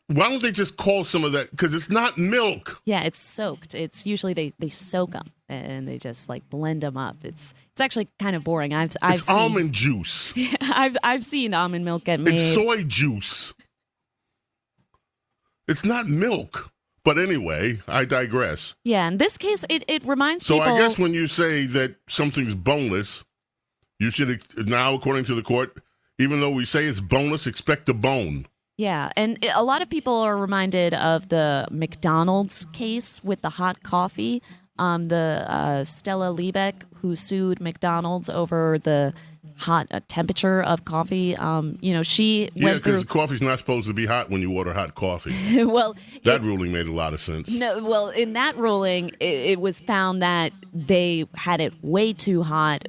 why don't they just call some of that? Because it's not milk. Yeah, it's soaked. It's usually they soak them and they just blend them up. It's actually kind of boring. I've seen almond juice. Yeah, I've seen almond milk get made. It's soy juice. It's not milk. But anyway, I digress. Yeah, in this case, it reminds people. So I guess when you say that something's boneless, you should now, according to the court, even though we say it's boneless, expect a bone. Yeah, and a lot of people are reminded of the McDonald's case with the hot coffee. The Stella Liebeck, who sued McDonald's over the hot temperature of coffee. She went through. Because coffee's not supposed to be hot when you order hot coffee. Well, that ruling made a lot of sense. No, well, in that ruling, it was found that they had it way too hot,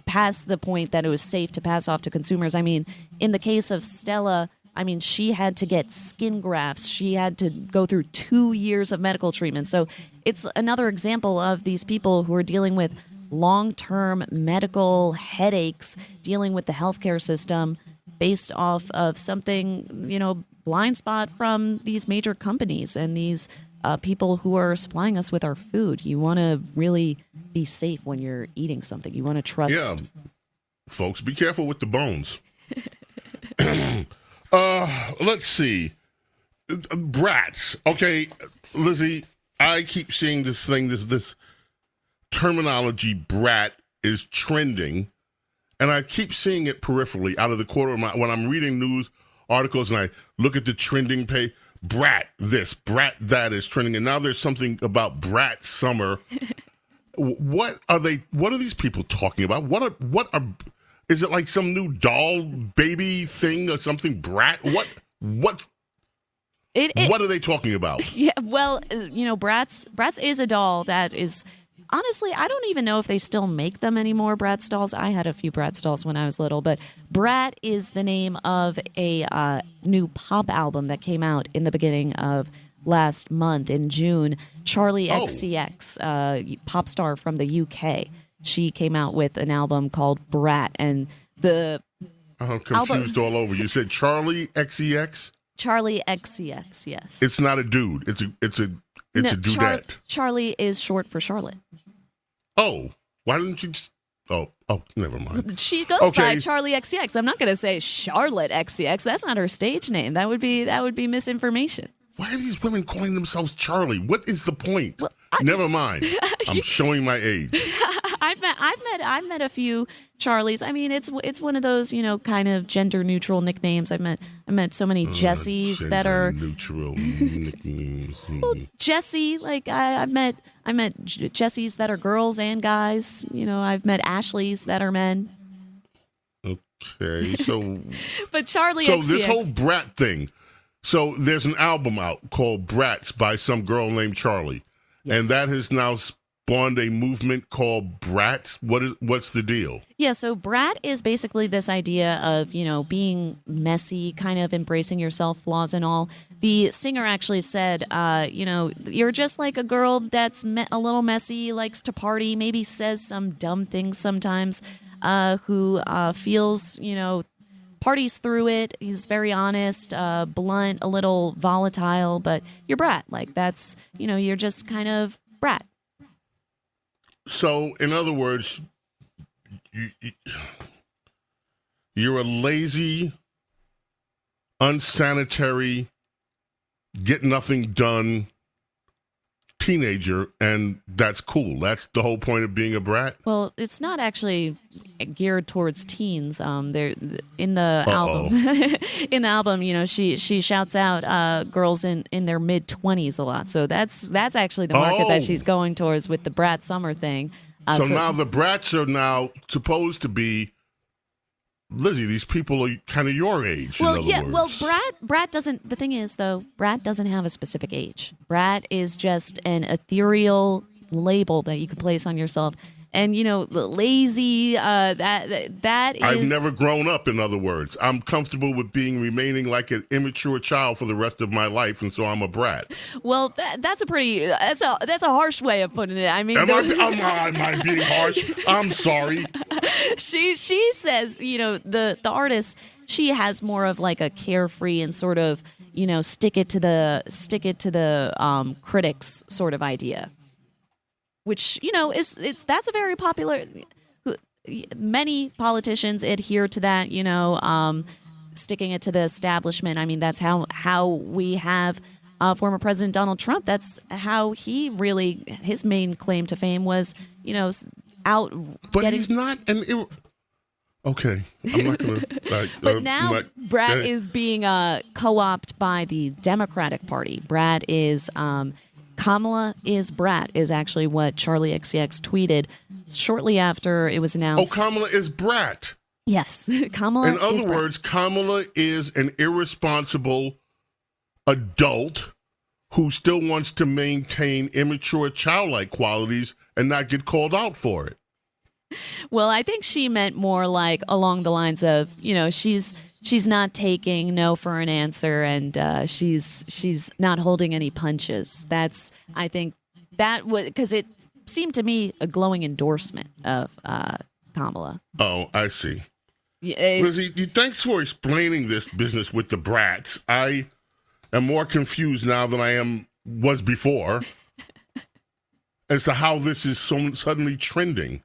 past the point that it was safe to pass off to consumers. I mean, in the case of Stella, she had to get skin grafts. She had to go through 2 years of medical treatment. So it's another example of these people who are dealing with long-term medical headaches, dealing with the healthcare system based off of something, blind spot from these major companies and these people who are supplying us with our food. You want to really be safe when you're eating something. You want to trust. Yeah, folks, be careful with the bones. Let's see. Brats. Okay, Lizzie, I keep seeing this thing, this terminology brat is trending, and I keep seeing it peripherally out of the corner of my, when I'm reading news articles and I look at the trending page, brat this, brat that is trending, and now there's something about brat summer. What are these people talking about? What are is it like some new doll baby thing or something? Brat? What are they talking about? Yeah, well, Bratz is a doll that is, honestly, I don't even know if they still make them anymore, Bratz dolls. I had a few Bratz dolls when I was little, but Brat is the name of a new pop album that came out in the beginning of last month in June. Charlie XCX, pop star from the UK. She came out with an album called Brat, and I'm confused all over. You said Charlie XCX? Charlie XCX, yes. It's not a dude. It's a dudette. Charlie is short for Charlotte. Oh, why didn't you just... Oh, never mind. She goes by Charlie XCX. I'm not going to say Charlotte XCX. That's not her stage name. That would be misinformation. Why are these women calling themselves Charlie? What is the point? Well, never mind. I'm showing my age. I've met a few Charlies. I mean, it's one of those, kind of gender neutral nicknames. I met so many Jessies that are neutral nicknames. Well, Jessie, I've met Jessies that are girls and guys. I've met Ashleys that are men. Okay, so but Charlie. So XCX, this whole brat thing. So there's an album out called Brats by some girl named Charlie, and that has now spawned a movement called Brats. What's the deal? Yeah, so Brat is basically this idea of, being messy, kind of embracing yourself, flaws and all. The singer actually said, you're just like a girl that's a little messy, likes to party, maybe says some dumb things sometimes, who feels, parties through it. He's very honest, blunt, a little volatile, but you're Brat. That's, you're just kind of Brat. So, in other words, you're a lazy unsanitary, get nothing done teenager, and that's cool. That's the whole point of being a brat. Well, it's not actually geared towards teens. They're in the album. In the album, she shouts out girls in their mid-20s a lot. So that's actually the market that she's going towards with the brat summer thing. So now the brats are now supposed to be, Lizzie, these people are kind of your age. Well, in other words. well, brat doesn't. The thing is, though, brat doesn't have a specific age. Brat is just an ethereal label that you can place on yourself. And lazy. That is. I've never grown up. In other words, I'm comfortable with remaining like an immature child for the rest of my life, and so I'm a brat. Well, that's a harsh way of putting it. I mean, am I being harsh? I'm sorry. She says, the artist, she has more of like a carefree and sort of, stick it to the critics sort of idea, which, that's a very popular, many politicians adhere to that, sticking it to the establishment. I mean, that's how we have former President Donald Trump. That's how he really, his main claim to fame was, out. But he's not an. Okay, I'm not going to. But now Brat is being co-opted by the Democratic Party. Brat is Kamala is brat is actually what Charlie XCX tweeted shortly after it was announced. Oh, Kamala is brat. Yes, Kamala. In other words, Kamala is an irresponsible adult who still wants to maintain immature childlike qualities and not get called out for it. Well, I think she meant more like along the lines of, she's not taking no for an answer, and she's not holding any punches. That's, I think, that was because it seemed to me a glowing endorsement of Kamala. Oh, I see. Lizzie, thanks for explaining this business with the brats. I am more confused now than I was before as to how this is so suddenly trending.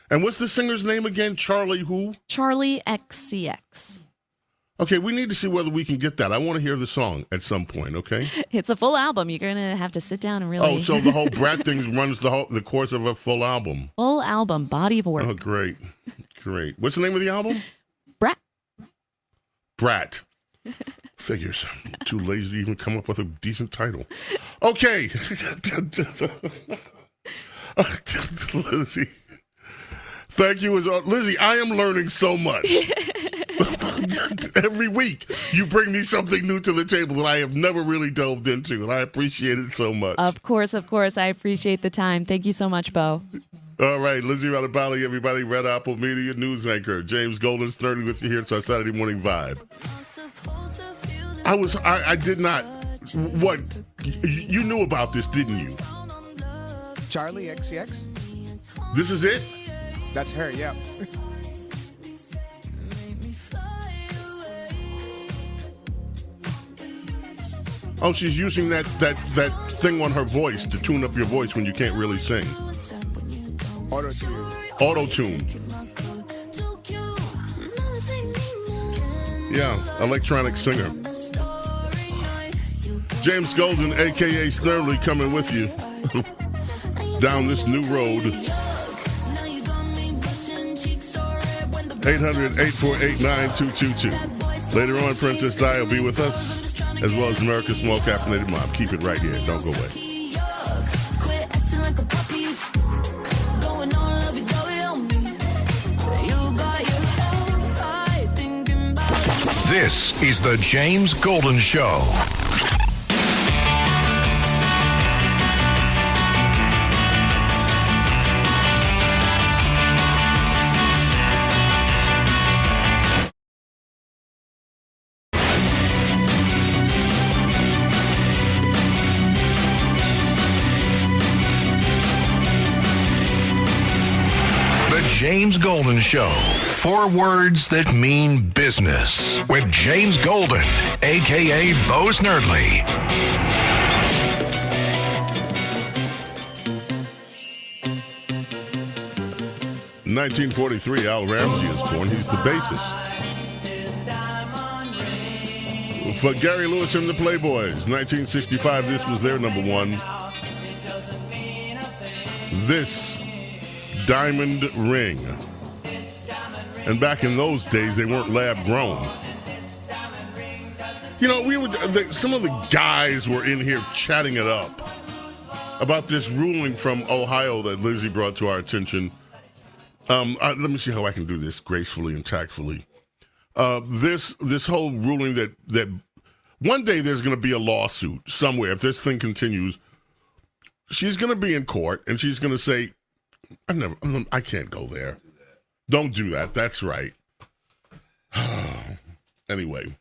And what's the singer's name again? Charlie who? Charlie XCX. Okay, we need to see whether we can get that. I want to hear the song at some point, okay? It's a full album. You're going to have to sit down and really... Oh, so the whole brat thing runs the course of a full album. Full album, body of work. Oh, great. Great. What's the name of the album? Brat. Brat. Figures. Too lazy to even come up with a decent title. Okay. Lizzie. Thank you. Lizzie, I am learning so much. Every week, you bring me something new to the table that I have never really delved into, and I appreciate it so much. Of course. I appreciate the time. Thank you so much, Bo. All right, Liz Rattoballi, everybody, Red Apple Media news anchor. James Golden, Snerdley with you here. It's our Saturday morning vibe. I did not. What? You knew about this, didn't you? Charlie XCX? This is it? That's her, yeah. Oh, she's using that thing on her voice to tune up your voice when you can't really sing. Auto-tune. Auto-tune. Yeah, electronic singer. James Golden, a.k.a. Snerdley, coming with you down this new road. 800-848-9222. Later on, Princess Di will be with us, as well as America's Small Caffeinated Mob. Keep it right here. Don't go away. This is the James Golden Show. James Golden Show. 4 words that mean business. With James Golden, a.k.a. Bo Snerdley. In 1943, Al Ramsey is born. He's the bassist. For Gary Lewis and the Playboys, 1965, this was their number one. This diamond ring. And back in those days, they weren't lab grown. You know, some of the guys were in here chatting it up about this ruling from Ohio that Lizzie brought to our attention. Let me see how I can do this gracefully and tactfully. This whole ruling that one day there's going to be a lawsuit somewhere. If this thing continues, she's going to be in court and she's going to say, I can't go there. Don't do that. That's right. Anyway,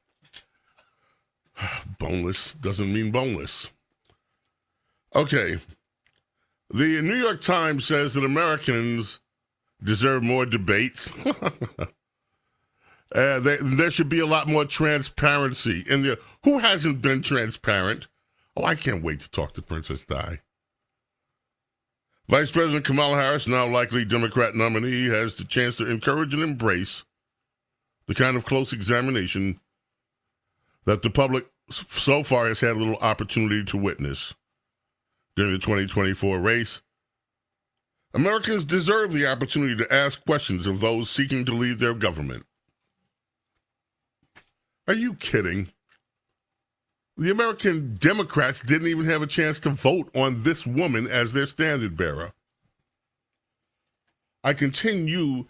boneless doesn't mean boneless. Okay. The New York Times says that Americans deserve more debates. There should be a lot more transparency. Who hasn't been transparent? Oh, I can't wait to talk to Princess Di. Vice President Kamala Harris, now likely Democrat nominee, has the chance to encourage and embrace the kind of close examination that the public so far has had little opportunity to witness during the 2024 race. Americans deserve the opportunity to ask questions of those seeking to lead their government. Are you kidding? The American Democrats didn't even have a chance to vote on this woman as their standard bearer. I continue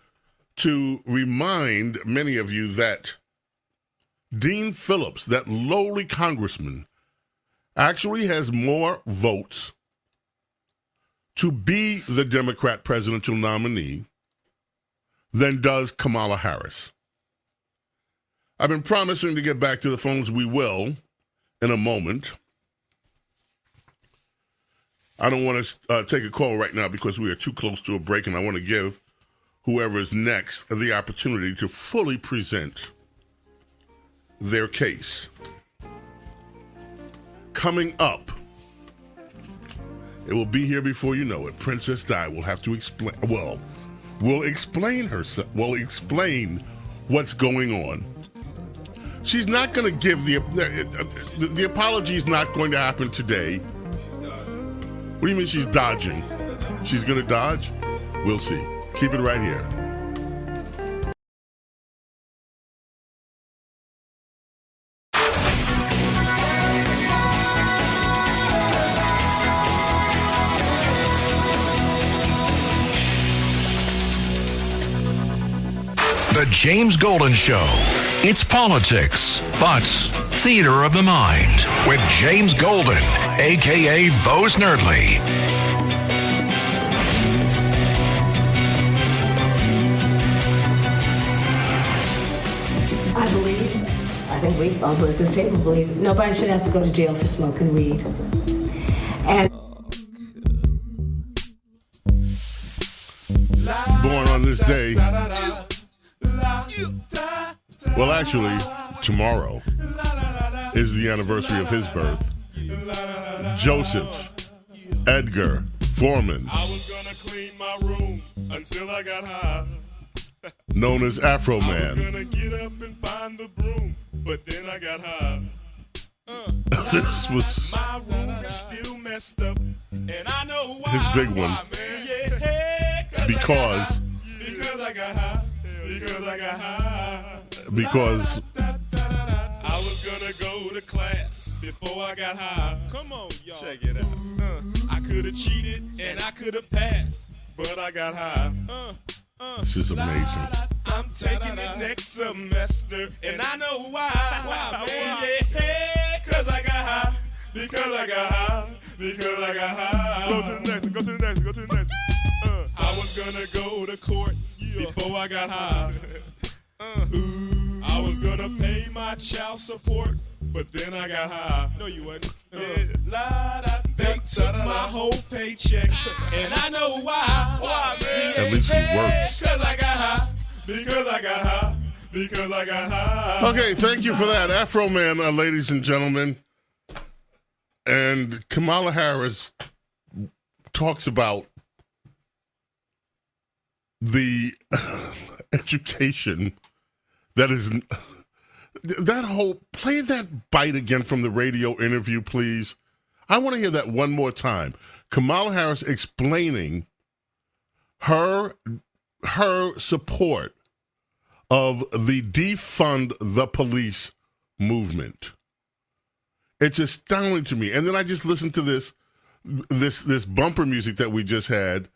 to remind many of you that Dean Phillips, that lowly congressman, actually has more votes to be the Democrat presidential nominee than does Kamala Harris. I've been promising to get back to the phones. We will in a moment. I don't want to take a call right now because we are too close to a break, and I want to give whoever is next the opportunity to fully present their case. Coming up, it will be here before you know it. Princess Di will have to explain. Well, will explain herself. Will explain what's going on. She's not going to give the apology is not going to happen today. What do you mean she's dodging? She's going to dodge? We'll see. Keep it right here. The James Golden Show. It's politics, but theater of the mind with James Golden, a.k.a. Bo Snerdley. I think we all at this table believe nobody should have to go to jail for smoking weed. And born on this day. Well, actually, tomorrow is the anniversary of his birth. Joseph Edgar Foreman, I was gonna clean my room until I got high. known as Afro I was Man. gonna get up and find the broom, but then I got high. This was My room is still messed up, and I know why. his big one. Because I got high. Because I got high. because I was gonna go to class before I got high. Come on, y'all. Check it out. I could have cheated and I could have passed, but I got high. this is amazing. I'm taking it next semester, and I know why. Why, man? Yeah, cause I got high. Because I got high. Because I got high. Go to the next one. Go to the next one. Go to the next one. I was gonna go to court before I got high. I was gonna pay my child support, but then I got high. No, you wasn't. They took my whole paycheck, and I know why. Why, man? At least he works. Because I got high. Because I got high. Because I got high. Okay, thank you for that, Afro Man, ladies and gentlemen. And Kamala Harris talks about the education that is play that bite again from the radio interview, please. I want to hear that one more time. Kamala Harris explaining her support of the defund the police movement. It's astounding to me. And then I just listened to this bumper music that we just had,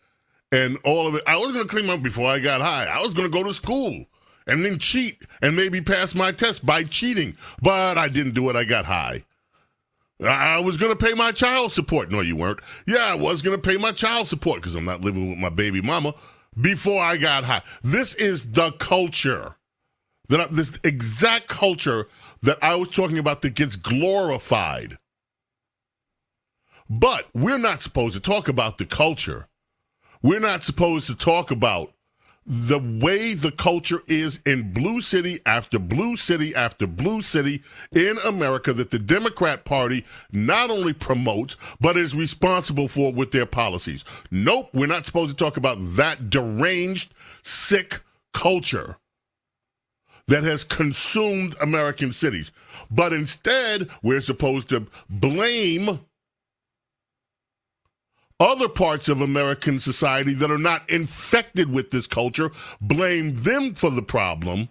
and all of it. I was going to clean up before I got high. I was going to go to school and then cheat and maybe pass my test by cheating. But I didn't do it. I got high. I was going to pay my child support. No, you weren't. Yeah, I was going to pay my child support because I'm not living with my baby mama before I got high. This is the culture, this exact culture that I was talking about that gets glorified. But we're not supposed to talk about the culture. We're not supposed to talk about the way the culture is in blue city after blue city after blue city in America that the Democrat Party not only promotes, but is responsible for with their policies. Nope, we're not supposed to talk about that deranged, sick culture that has consumed American cities. But instead, we're supposed to blame other parts of American society that are not infected with this culture, blame them for the problem,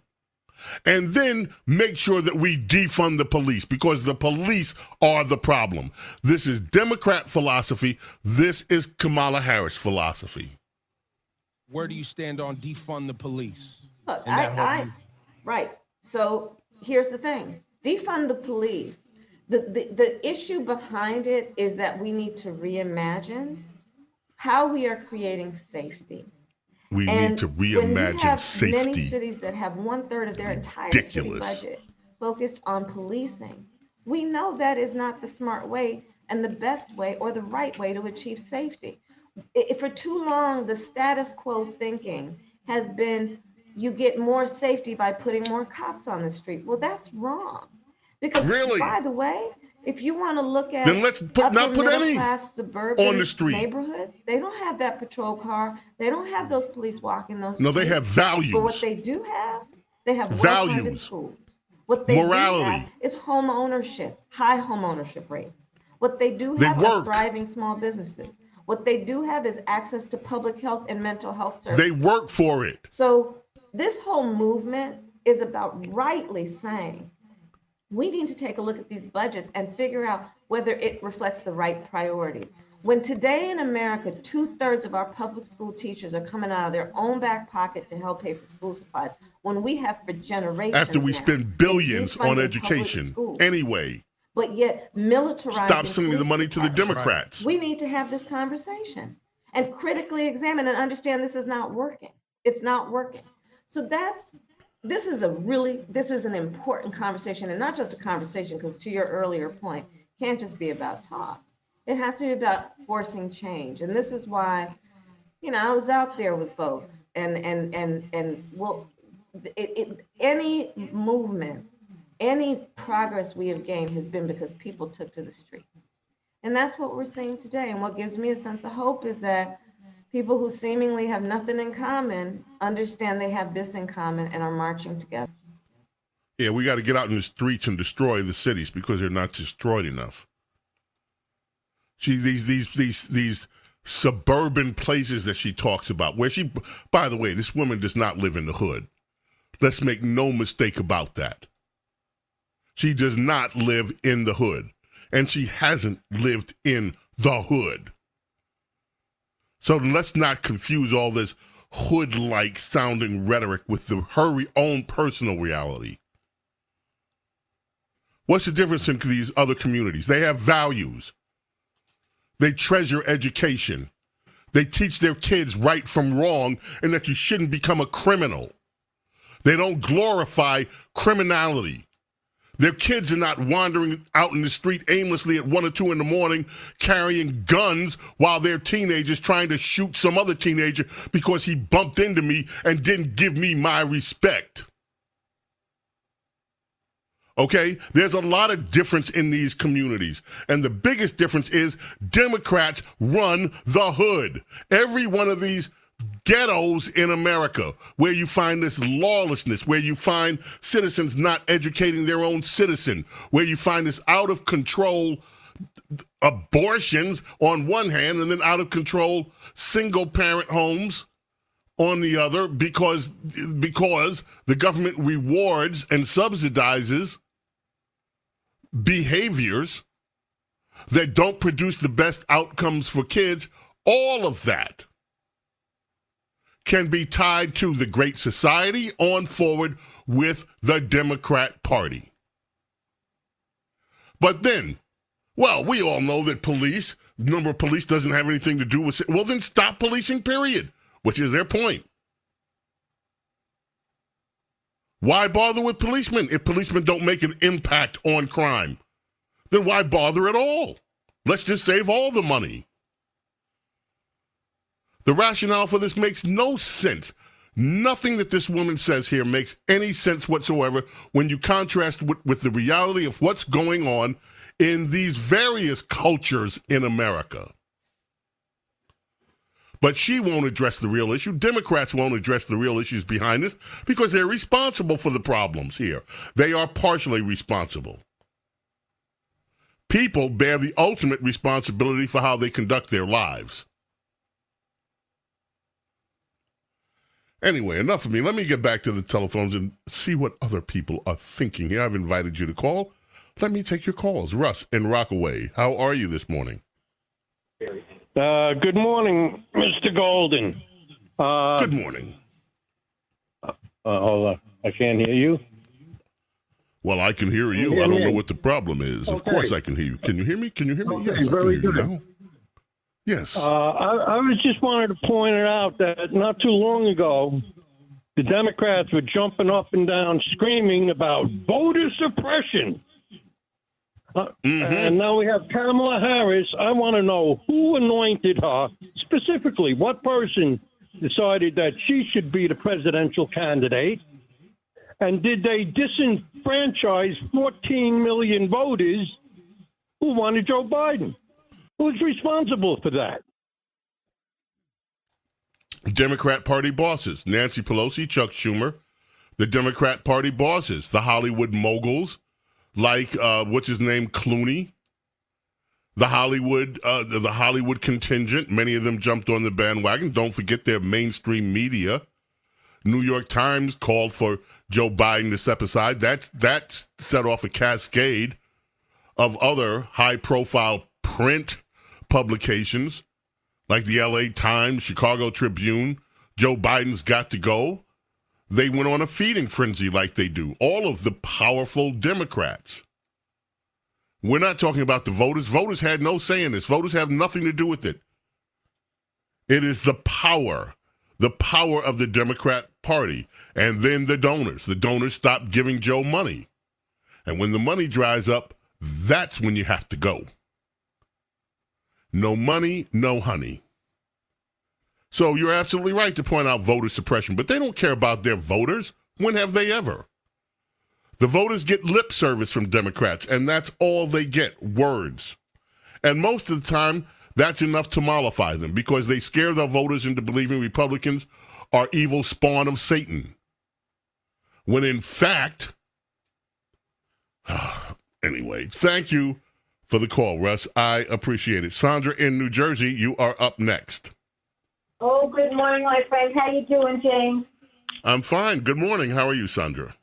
and then make sure that we defund the police because the police are the problem. This is Democrat philosophy. This is Kamala Harris philosophy. Where do you stand on defund the police? Look, right. So here's the thing. Defund the police. The issue behind it is that we need to reimagine how we are creating safety. We need to reimagine safety. Many cities that have 1/3 of their entire city budget focused on policing. We know that is not the smart way and the best way or the right way to achieve safety. For too long, the status quo thinking has been you get more safety by putting more cops on the street. Well, that's wrong. Because, by the way, if you want to look at then let's not put any class suburban on the street neighborhoods, they don't have that patrol car. They don't have those police walking those streets. No, they have values. But what they do have, they have values, well-funded schools. What they morality do have is home ownership, high home ownership rates. What they do have is thriving small businesses. What they do have is access to public health and mental health services. They work for it. So this whole movement is about rightly saying, we need to take a look at these budgets and figure out whether it reflects the right priorities. When today in America, 2/3 of our public school teachers are coming out of their own back pocket to help pay for school supplies, when we have for generations after we spend billions on education anyway. But yet militarizing. Stop sending the money to the Democrats. We need to have this conversation and critically examine and understand this is not working. It's not working. So this is an important conversation, and not just a conversation, because to your earlier point, it can't just be about talk. It has to be about forcing change. And this is why, I was out there with folks and any movement, any progress we have gained has been because people took to the streets. And that's what we're seeing today. And what gives me a sense of hope is that people who seemingly have nothing in common understand they have this in common and are marching together. Yeah, we got to get out in the streets and destroy the cities because they're not destroyed enough. See, these suburban places that she talks about, where she, by the way, this woman does not live in the hood. Let's make no mistake about that. She does not live in the hood, and she hasn't lived in the hood. So let's not confuse all this hood-like sounding rhetoric with her own personal reality. What's the difference in these other communities? They have values. They treasure education. They teach their kids right from wrong and that you shouldn't become a criminal. They don't glorify criminality. Their kids are not wandering out in the street aimlessly at 1 or 2 in the morning carrying guns while they're teenagers trying to shoot some other teenager because he bumped into me and didn't give me my respect. Okay? There's a lot of difference in these communities. And the biggest difference is Democrats run the hood. Every one of these ghettos in America where you find this lawlessness, where you find citizens not educating their own citizen, where you find this out of control abortions on one hand and then out of control single parent homes on the other because the government rewards and subsidizes behaviors that don't produce the best outcomes for kids. All of that can be tied to the Great Society on forward with the Democrat Party. But then, well, we all know that the number of police doesn't have anything to do with it. Well, then stop policing, period, which is their point. Why bother with policemen if policemen don't make an impact on crime? Then why bother at all? Let's just save all the money. The rationale for this makes no sense. Nothing that this woman says here makes any sense whatsoever when you contrast with the reality of what's going on in these various cultures in America. But she won't address the real issue. Democrats won't address the real issues behind this because they're responsible for the problems here. They are partially responsible. People bear the ultimate responsibility for how they conduct their lives. Anyway, enough of me. Let me get back to the telephones and see what other people are thinking here. I've invited you to call. Let me take your calls. Russ in Rockaway, how are you this morning? Good morning, Mr. Golden. Good morning. Hold on. I can't hear you. Well, I can hear you. I don't know what the problem is. Of course I can hear you. Can you hear me? Can you hear me? Okay, yes, very I can hear good. you now. Yes. I was just wanted to point it out that not too long ago, the Democrats were jumping up and down screaming about voter suppression. And now we have Kamala Harris. I want to know who anointed her, specifically what person decided that she should be the presidential candidate, and did they disenfranchise 14 million voters who wanted Joe Biden? Who's responsible for that? Democrat Party bosses, Nancy Pelosi, Chuck Schumer, the Democrat Party bosses, the Hollywood moguls, like what's his name, Clooney, the Hollywood contingent. Many of them jumped on the bandwagon. Don't forget their mainstream media. New York Times called for Joe Biden to step aside. That's set off a cascade of other high-profile print publications like the LA Times, Chicago Tribune. Joe Biden's got to go. They went on a feeding frenzy like they do. All of the powerful Democrats. We're not talking about the voters. Voters had no say in this. Voters have nothing to do with it. It is the power of the Democrat Party. And then the donors. The donors stopped giving Joe money. And when the money dries up, that's when you have to go. No money, no honey. So you're absolutely right to point out voter suppression, but they don't care about their voters. When have they ever? The voters get lip service from Democrats, and that's all they get, words. And most of the time, that's enough to mollify them because they scare their voters into believing Republicans are evil spawn of Satan. When in fact, anyway, thank you for the call, Russ. I appreciate it. Sandra in New Jersey, you are up next. Oh, good morning, my friend. How you doing, James? I'm fine. Good morning. How are you, Sandra?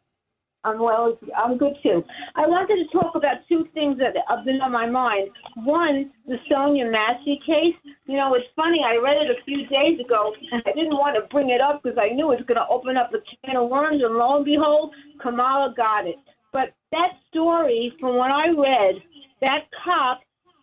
Well, I'm good, too. I wanted to talk about two things that have been on my mind. One, the Sonia Massey case. You know, it's funny. I read it a few days ago, and I didn't want to bring it up because I knew it was going to open up a can of worms, and lo and behold, Kamala got it. But that story, from what I read, that cop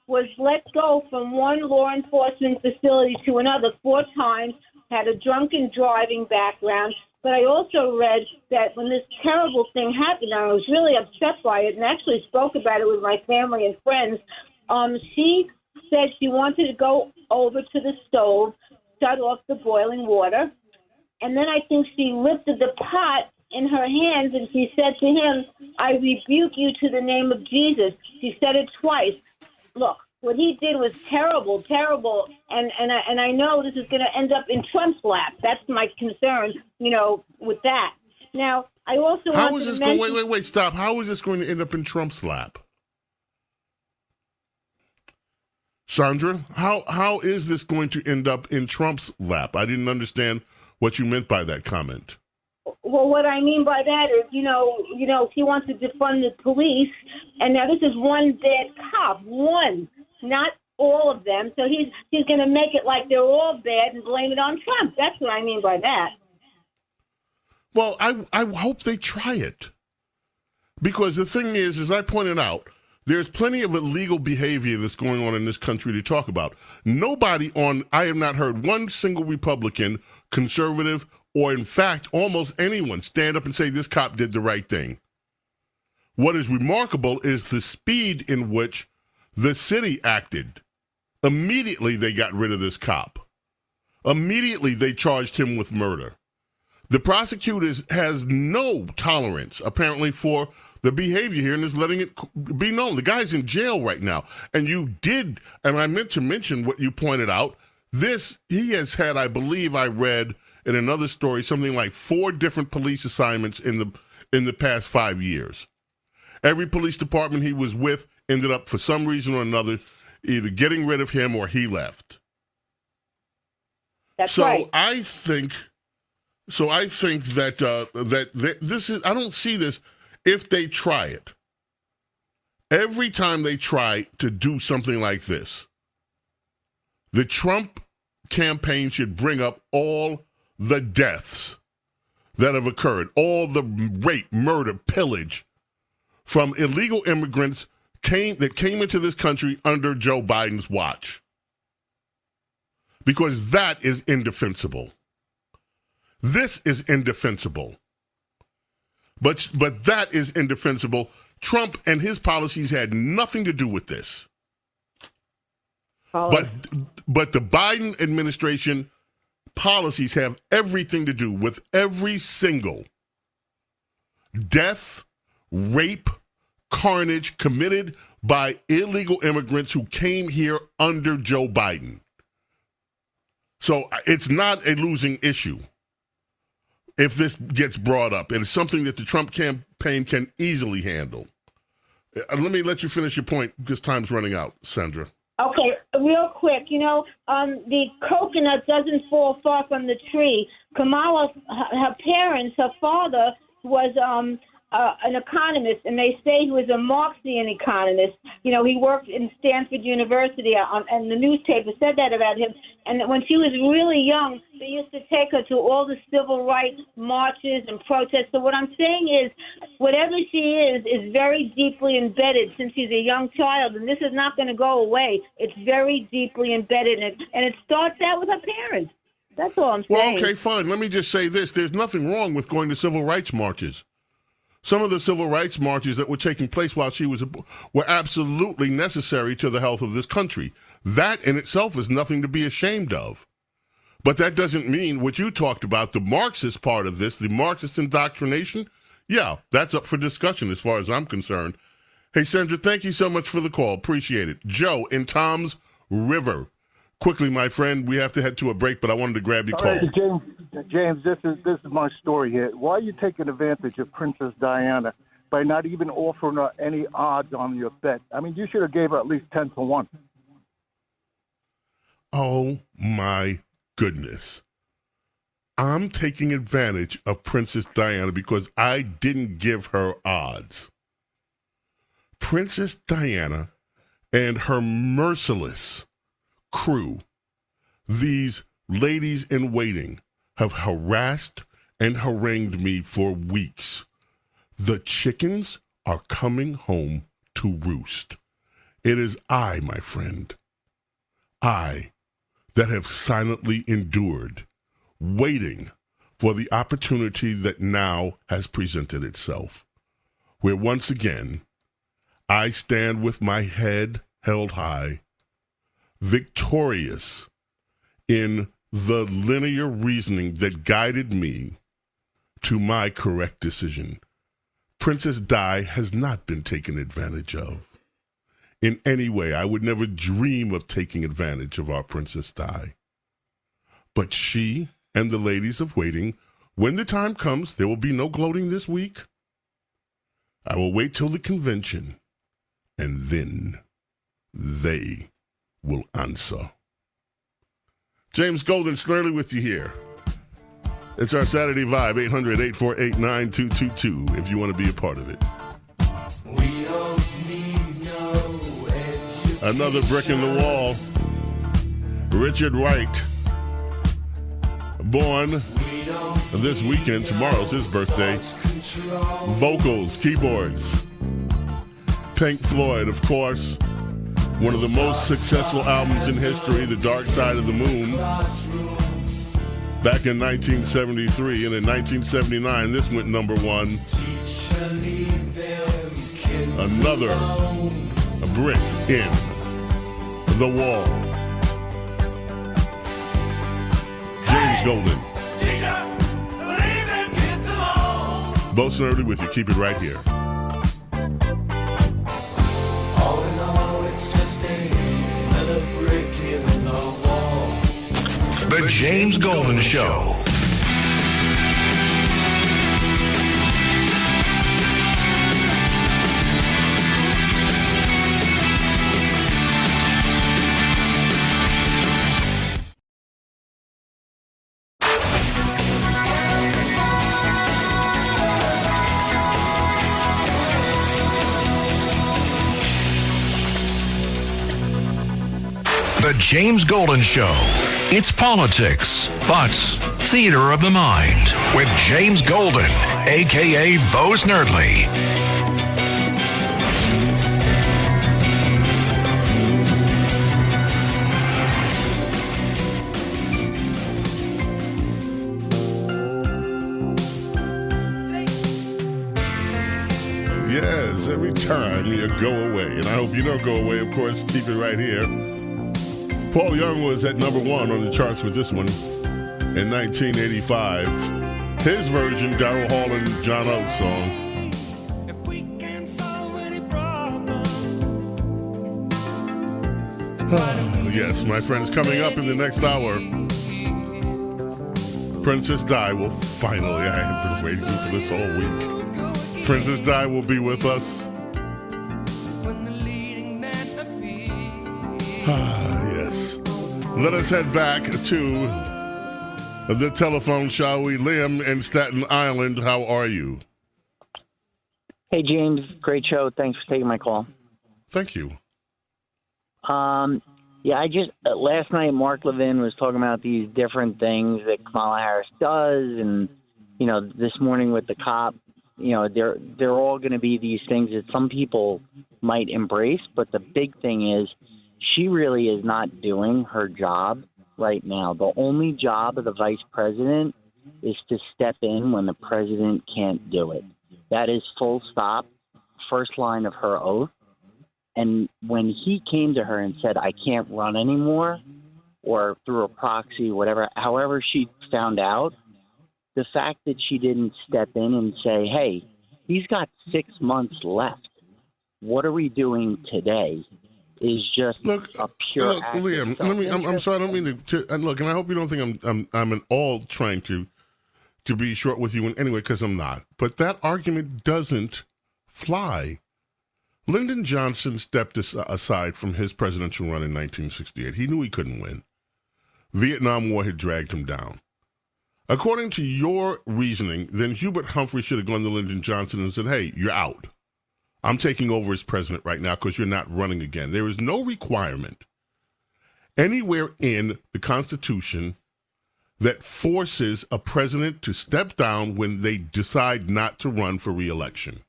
was let go from one law enforcement facility to another 4 times, had a drunken driving background. But I also read that when this terrible thing happened, I was really upset by it and actually spoke about it with my family and friends. She said she wanted to go over to the stove, shut off the boiling water, and then I think she lifted the pot in her hands and she said to him, "I rebuke you to the name of Jesus." She said it twice. Look, What he did was terrible, terrible, and I know this is going to end up in Trump's lap. That's my concern, with that. Now, I also How want is to this mention... going? Wait, stop. How is this going to end up in Trump's lap? Sandra, how is this going to end up in Trump's lap? I didn't understand what you meant by that comment. Well, what I mean by that is, he wants to defund the police, and now this is one bad cop, one, not all of them. So he's going to make it like they're all bad and blame it on Trump. That's what I mean by that. Well, I hope they try it. Because the thing is, as I pointed out, there's plenty of illegal behavior that's going on in this country to talk about. I have not heard one single Republican, conservative, or in fact, almost anyone stand up and say this cop did the right thing. What is remarkable is the speed in which the city acted. Immediately they got rid of this cop. Immediately they charged him with murder. The prosecutors has no tolerance, apparently, for the behavior here and is letting it be known. The guy's in jail right now. And I meant to mention what you pointed out. He has had, I believe I read in another story, something like 4 different police assignments in the past 5 years. Every police department he was with ended up, for some reason or another, either getting rid of him or he left. That's right. So I think that this is. I don't see this if they try it. Every time they try to do something like this, the Trump campaign should bring up all the deaths that have occurred, all the rape, murder, pillage from illegal immigrants that came into this country under Joe Biden's watch. Because that is indefensible. This is indefensible. But that is indefensible. Trump and his policies had nothing to do with this. But the Biden administration policies have everything to do with every single death, rape, carnage committed by illegal immigrants who came here under Joe Biden. So it's not a losing issue if this gets brought up. It is something that the Trump campaign can easily handle. Let me let you finish your point because time's running out, Sandra. Okay, real quick, the coconut doesn't fall far from the tree. Kamala, her parents, her father was an economist, and they say he was a Marxian economist. He worked in Stanford University, and the newspaper said that about him. And when she was really young, they used to take her to all the civil rights marches and protests. So what I'm saying is, whatever she is very deeply embedded since she's a young child, and this is not going to go away. It's very deeply embedded, and it starts out with her parents. That's all I'm saying. Well, okay, fine. Let me just say this. There's nothing wrong with going to civil rights marches. Some of the civil rights marches that were taking place while she was were absolutely necessary to the health of this country. That in itself is nothing to be ashamed of. But that doesn't mean what you talked about, the Marxist part of this, the Marxist indoctrination. Yeah, that's up for discussion as far as I'm concerned. Hey, Sandra, thank you so much for the call. Appreciate it. Joe in Tom's River. Quickly, my friend, we have to head to a break, but I wanted to grab your call. James, this is my story here. Why are you taking advantage of Princess Diana by not even offering her any odds on your bet? I mean, you should have gave her at least 10-1. Oh, my goodness. I'm taking advantage of Princess Diana because I didn't give her odds. Princess Diana and her merciless crew, these ladies in waiting, have harassed and harangued me for weeks. The chickens are coming home to roost. It is I, my friend, I that have silently endured, waiting for the opportunity that now has presented itself, where once again I stand with my head held high, victorious in the linear reasoning that guided me to my correct decision. Princess Di has not been taken advantage of. in any way. I would never dream of taking advantage of our Princess Di. But she and the ladies of waiting, when the time comes, there will be no gloating this week. I will wait till the convention, and then they will answer. James Golden, Snerdley with you here. It's our Saturday Vibe, 800-848-9222, if you want to be a part of it. We don't need no Another brick in the wall. Richard Wright, born this weekend. Tomorrow's his birthday. Vocals, keyboards. Pink Floyd, of course. One of the most successful albums in history, The Dark Side of the Moon. Back in 1973, and in 1979, this went number one. Another brick in the wall. James Golden. Bo Snerdley with you. Keep it right here. All in all, it's just another brick in the wall. The James Golden Show. The James Golden Show. It's politics, but theater of the mind with James Golden, a.k.a. Bo Snerdley. Yes, every time you go away, and I hope you don't go away, of course, keep it right here. Paul Young was at number one on the charts with this one in 1985. His version, Daryl Hall and John Oates song. Yes, my friends, coming up in the next hour, Princess Di will finally, I have been waiting for this all week. Princess Di will be with us. Yes. Let us head back to the telephone, shall we? Liam in Staten Island, how are you? Hey, James. Great show. Thanks for taking my call. Thank you. Yeah, last night Mark Levin was talking about these different things that Kamala Harris does, and, this morning with the cop, they're all going to be these things that some people might embrace, but the big thing is she really is not doing her job right now. The only job of the vice president is to step in when the president can't do it. That is full stop, first line of her oath. And when he came to her and said, I can't run anymore, or through a proxy, whatever, however she found out, the fact that she didn't step in and say, hey, he's got 6 months left. What are we doing today? Is just a pure act. Liam, I'm sorry, I don't mean to look, and I hope you don't think I'm at all trying to be short with you in any way, because I'm not. But that argument doesn't fly. Lyndon Johnson stepped aside from his presidential run in 1968. He knew he couldn't win. Vietnam War had dragged him down. According to your reasoning, then Hubert Humphrey should have gone to Lyndon Johnson and said, hey, you're out. I'm taking over as president right now because you're not running again. There is no requirement anywhere in the Constitution that forces a president to step down when they decide not to run for re-election.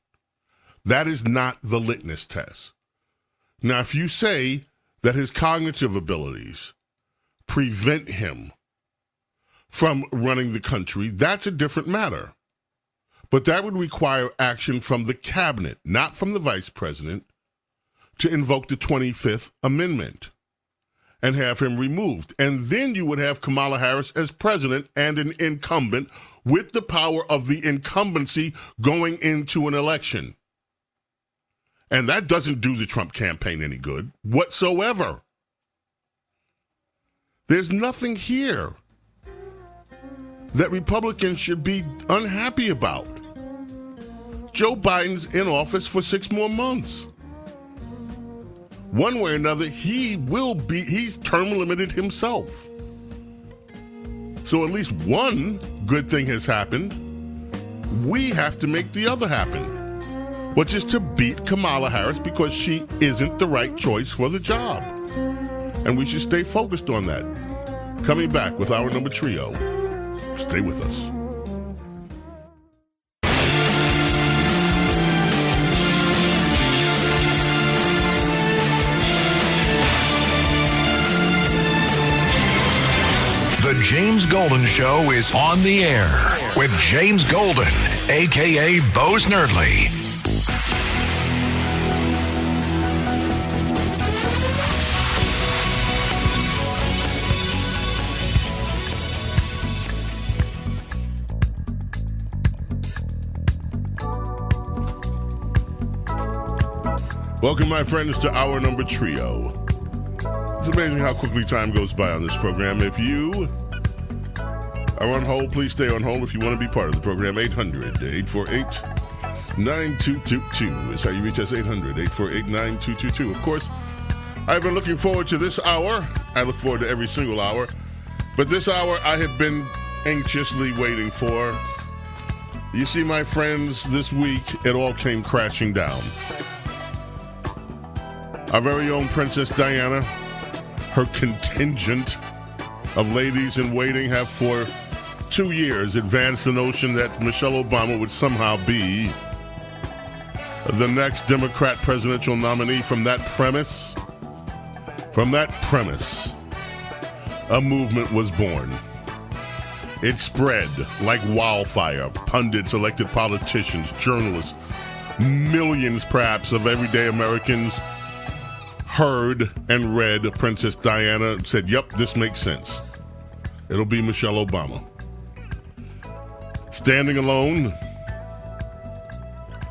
That is not the litmus test. Now, if you say that his cognitive abilities prevent him from running the country, that's a different matter. But that would require action from the cabinet, not from the vice president, to invoke the 25th Amendment and have him removed. And then you would have Kamala Harris as president and an incumbent with the power of the incumbency going into an election. And that doesn't do the Trump campaign any good whatsoever. There's nothing here that Republicans should be unhappy about. Joe Biden's in office for 6 more months. One way or another, he's term limited himself. So at least one good thing has happened. We have to make the other happen, which is to beat Kamala Harris because she isn't the right choice for the job. And we should stay focused on that. Coming back with our number trio. Stay with us. The James Golden Show is on the air with James Golden, a.k.a. Bo Snerdley. Welcome, my friends, to our number trio. It's amazing how quickly time goes by on this program. If you are on hold, please stay on hold. If you want to be part of the program, 800-848-9222 is how you reach us, 800-848-9222. Of course, I've been looking forward to this hour. I look forward to every single hour. But this hour I have been anxiously waiting for. You see, my friends, this week it all came crashing down. Our very own Princess Diana, her contingent of ladies in waiting have for 2 years advanced the notion that Michelle Obama would somehow be the next Democrat presidential nominee. From that premise, a movement was born. It spread like wildfire. Pundits, elected politicians, journalists, millions perhaps of everyday Americans heard and read Princess Diana and said, yep, this makes sense. It'll be Michelle Obama. Standing alone,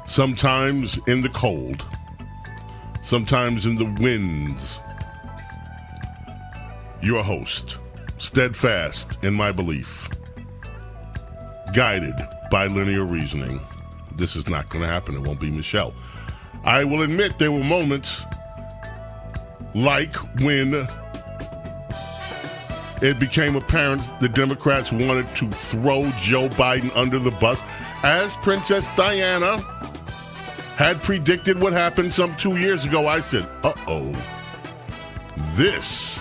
sometimes in the cold, sometimes in the winds. Your host, steadfast in my belief, guided by linear reasoning. This is not going to happen. It won't be Michelle. I will admit there were moments like when it became apparent the Democrats wanted to throw Joe Biden under the bus, as Princess Diana had predicted what happened some 2 years ago. I said, uh-oh, this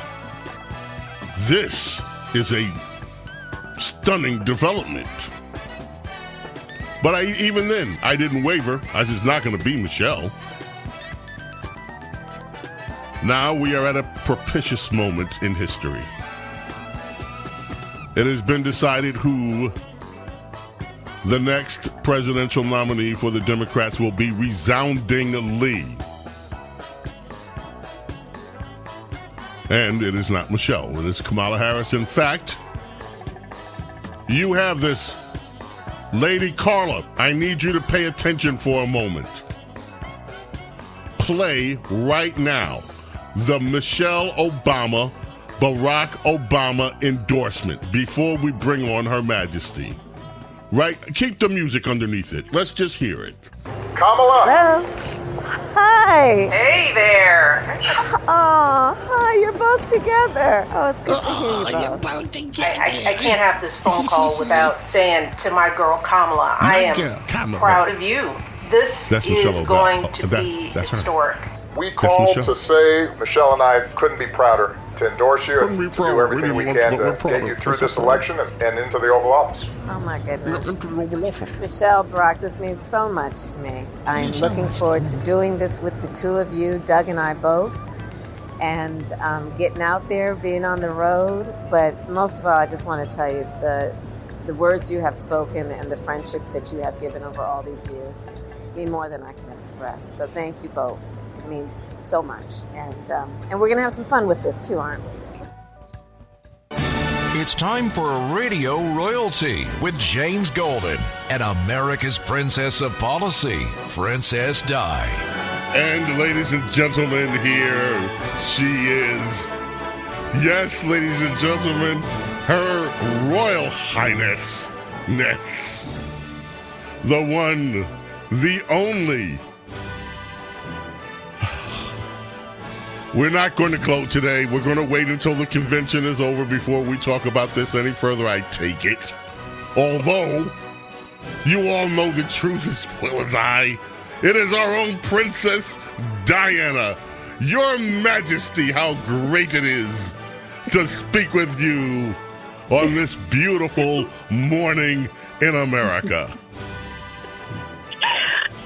is a stunning development. But even then, I didn't waver. I said, it's not going to be Michelle. Now we are at a propitious moment in history. It has been decided who the next presidential nominee for the Democrats will be, resoundingly. And it is not Michelle. It is Kamala Harris. In fact, you have this Lady Carla. I need you to pay attention for a moment. Play right now the Michelle Obama, Barack Obama endorsement before we bring on Her Majesty. Right? Keep the music underneath it. Let's just hear it. Kamala! Hello. Hi. Hey there. Oh, hi. You're both together. Oh, it's good to hear you both. You're both together. I can't have this phone call without saying to my girl Kamala, I am proud of you. This is going to be historic. We called to say Michelle and I couldn't be prouder to endorse you and to do everything we can to get you through this election and into the Oval Office. Oh, my goodness. Michelle, Barack, this means so much to me. I'm looking forward to doing this with the two of you, Doug and I both, and getting out there, being on the road. But most of all, I just want to tell you the words you have spoken and the friendship that you have given over all these years mean more than I can express. So thank you both. It means so much. And we're going to have some fun with this too, aren't we? It's time for a radio royalty with James Golden and America's Princess of Policy, Princess Di. And ladies and gentlemen, here she is. Yes, ladies and gentlemen, Her Royal Highness, the one, the only. We're not going to gloat today. We're going to wait until the convention is over before we talk about this any further, I take it. Although, you all know the truth as well as I. It is our own Princess Diana. Your Majesty, how great it is to speak with you on this beautiful morning in America.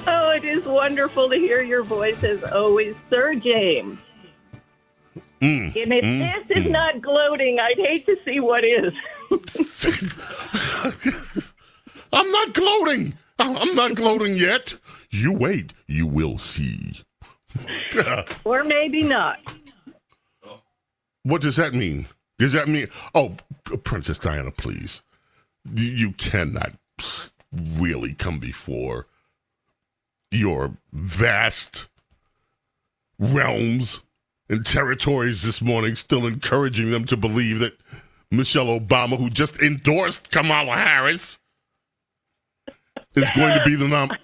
Oh, it is wonderful to hear your voice as always, Sir James. And if this is not gloating, I'd hate to see what is. I'm not gloating. I'm not gloating yet. You wait. You will see. Or maybe not. What does that mean? Does that mean... Oh, Princess Diana, please. You cannot really come before your vast realms and territories this morning, still encouraging them to believe that Michelle Obama, who just endorsed Kamala Harris, is going to be the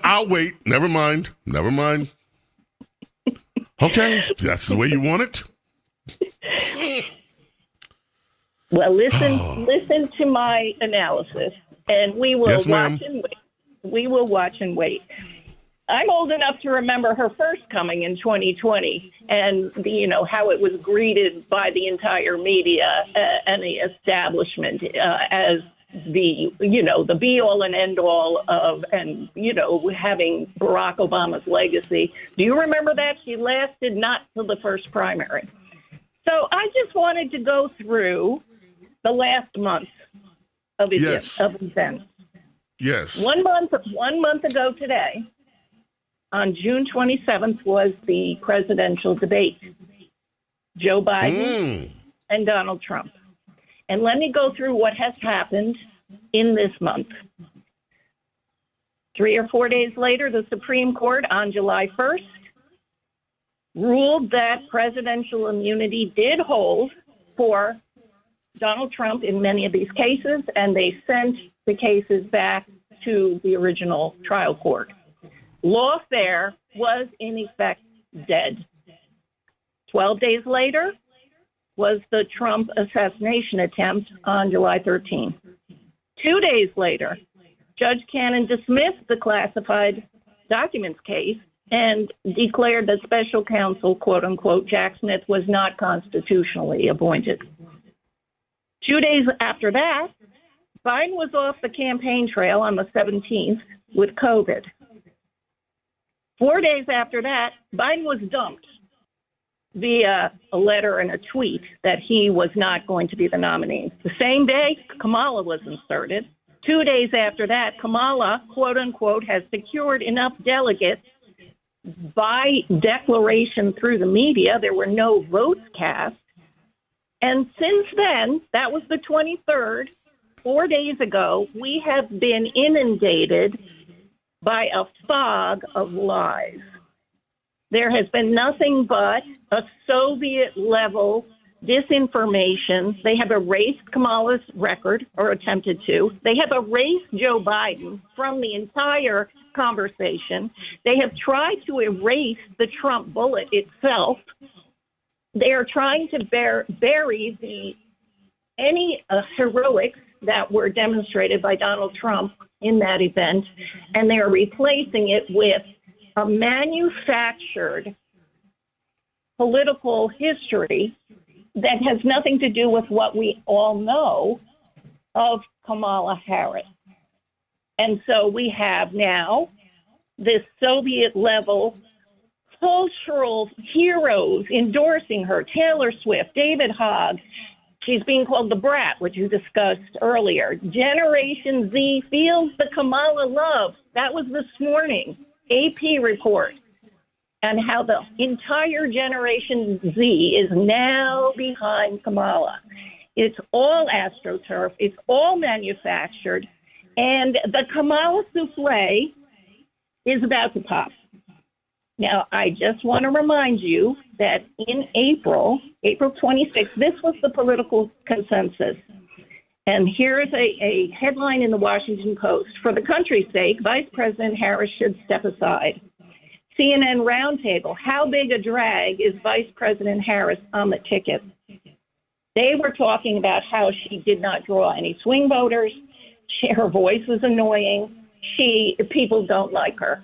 I'll wait. Never mind. Okay, that's the way you want it. Well, listen to my analysis, and we will watch and wait. We will watch and wait. I'm old enough to remember her first coming in 2020, and how it was greeted by the entire media and the establishment as the be all and end all of, and having Barack Obama's legacy. Do you remember that? She lasted not till the first primary. So I just wanted to go through the last month of events. Yes. 1 month ago today, on June 27th, was the presidential debate. Joe Biden and Donald Trump. And let me go through what has happened in this month. 3 or 4 days later, the Supreme Court on July 1st ruled that presidential immunity did hold for Donald Trump in many of these cases, and they sent the cases back to the original trial court. Lawfare was in effect dead. 12 days later was the Trump assassination attempt on July 13. 2 days later, Judge Cannon dismissed the classified documents case and declared that special counsel, quote unquote, Jack Smith was not constitutionally appointed. 2 days after that, Biden was off the campaign trail on the 17th with COVID. 4 days after that, Biden was dumped via a letter and a tweet that he was not going to be the nominee. The same day, Kamala was inserted. 2 days after that, Kamala, quote unquote, has secured enough delegates by declaration through the media. There were no votes cast. And since then, that was the 23rd, 4 days ago, we have been inundated by a fog of lies. There has been nothing but a Soviet-level disinformation. They have erased Kamala's record, or attempted to. They have erased Joe Biden from the entire conversation. They have tried to erase the Trump bullet itself. They are trying to bury any heroics that were demonstrated by Donald Trump in that event, and they are replacing it with a manufactured political history that has nothing to do with what we all know of Kamala Harris. And so we have now this Soviet-level cultural heroes endorsing her, Taylor Swift, David Hogg. She's being called the brat, which you discussed earlier. Generation Z feels the Kamala love. That was this morning, AP report, and how the entire Generation Z is now behind Kamala. It's all AstroTurf. It's all manufactured. And the Kamala souffle is about to pop. Now, I just want to remind you that in April 26th, this was the political consensus. And here is a headline in the Washington Post. For the country's sake, Vice President Harris should step aside. CNN Roundtable, how big a drag is Vice President Harris on the ticket? They were talking about how she did not draw any swing voters. Her voice was annoying. People don't like her.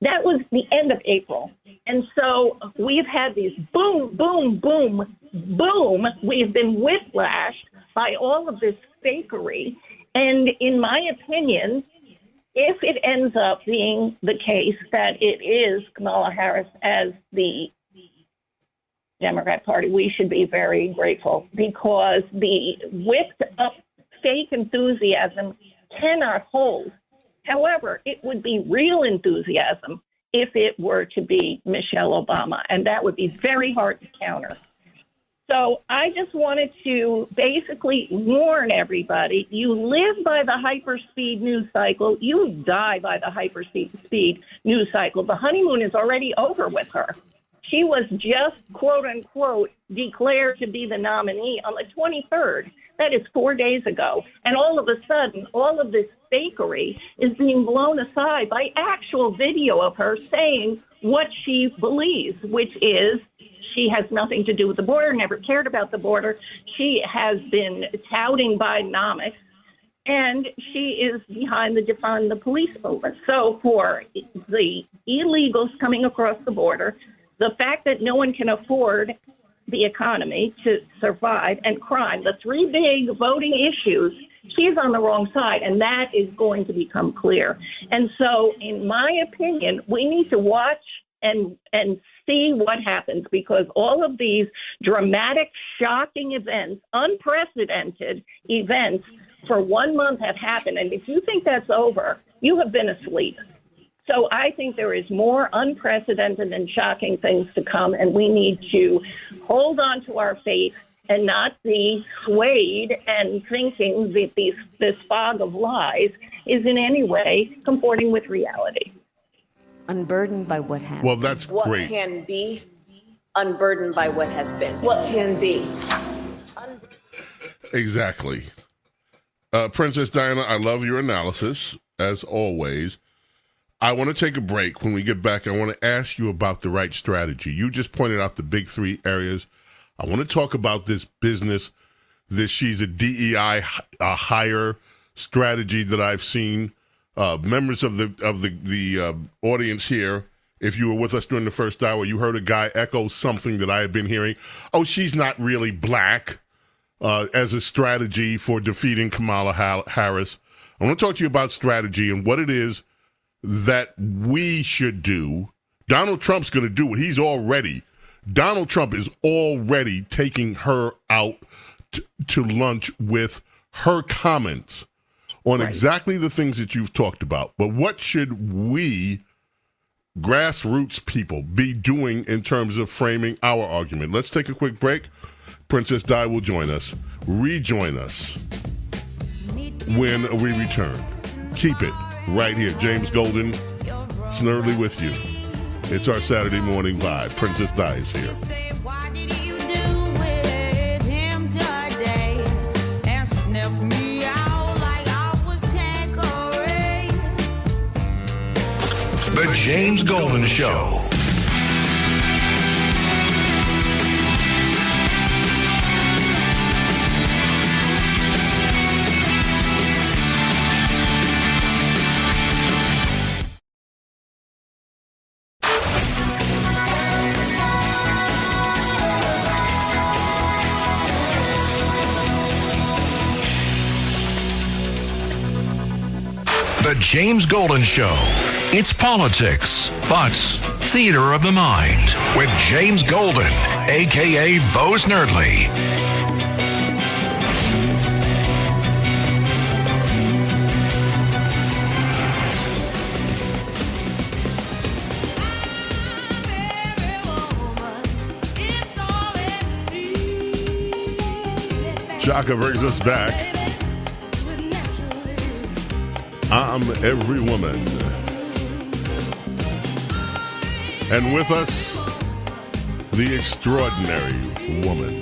That was the end of April. And so we've had these boom, boom, boom, boom. We have been whiplashed by all of this fakery. And in my opinion, if it ends up being the case that it is Kamala Harris as the Democrat Party, we should be very grateful, because the whipped up fake enthusiasm cannot hold. However, it would be real enthusiasm if it were to be Michelle Obama, and that would be very hard to counter. So I just wanted to basically warn everybody, you live by the hyperspeed news cycle, you die by the hyperspeed news cycle. The honeymoon is already over with her. She was just, quote unquote, declared to be the nominee on the 23rd. That is 4 days ago. And all of a sudden, all of this fakery is being blown aside by actual video of her saying what she believes, which is she has nothing to do with the border, never cared about the border. She has been touting Bidenomics, and she is behind the defund the police movement. So for the illegals coming across the border, the fact that no one can afford the economy to survive, and crime, the three big voting issues, she's on the wrong side, and that is going to become clear. And so, in my opinion, we need to watch and see what happens, because all of these dramatic, shocking events, unprecedented events for 1 month have happened. And if you think that's over, you have been asleep. So I think there is more unprecedented and shocking things to come, and we need to hold on to our faith and not be swayed and thinking that this fog of lies is in any way comporting with reality. Unburdened by what has Well, that's what great. What can be, unburdened by what has been. What can be. Exactly. Princess Diana, I love your analysis, as always. I want to take a break. When we get back, I want to ask you about the right strategy. You just pointed out the big three areas. I want to talk about this business, she's a DEI hire strategy that I've seen. Members of the audience here, if you were with us during the first hour, you heard a guy echo something that I had been hearing. Oh, she's not really black as a strategy for defeating Kamala Harris. I want to talk to you about strategy and what it is that we should do. Donald Trump's going to do it. Donald Trump is already taking her out to lunch with her comments on exactly the things that you've talked about. But what should we, grassroots people, be doing in terms of framing our argument? Let's take a quick break. Princess Di will rejoin us when we return. Keep it right here. James Golden, Snerdley with you. It's our Saturday morning vibe. Princess Di is here. The James Golden Show. The James Golden Show. It's politics, but theater of the mind with James Golden, a.k.a. Bo Snerdley. Chaka brings us back. I'm every woman. And with us, the extraordinary woman,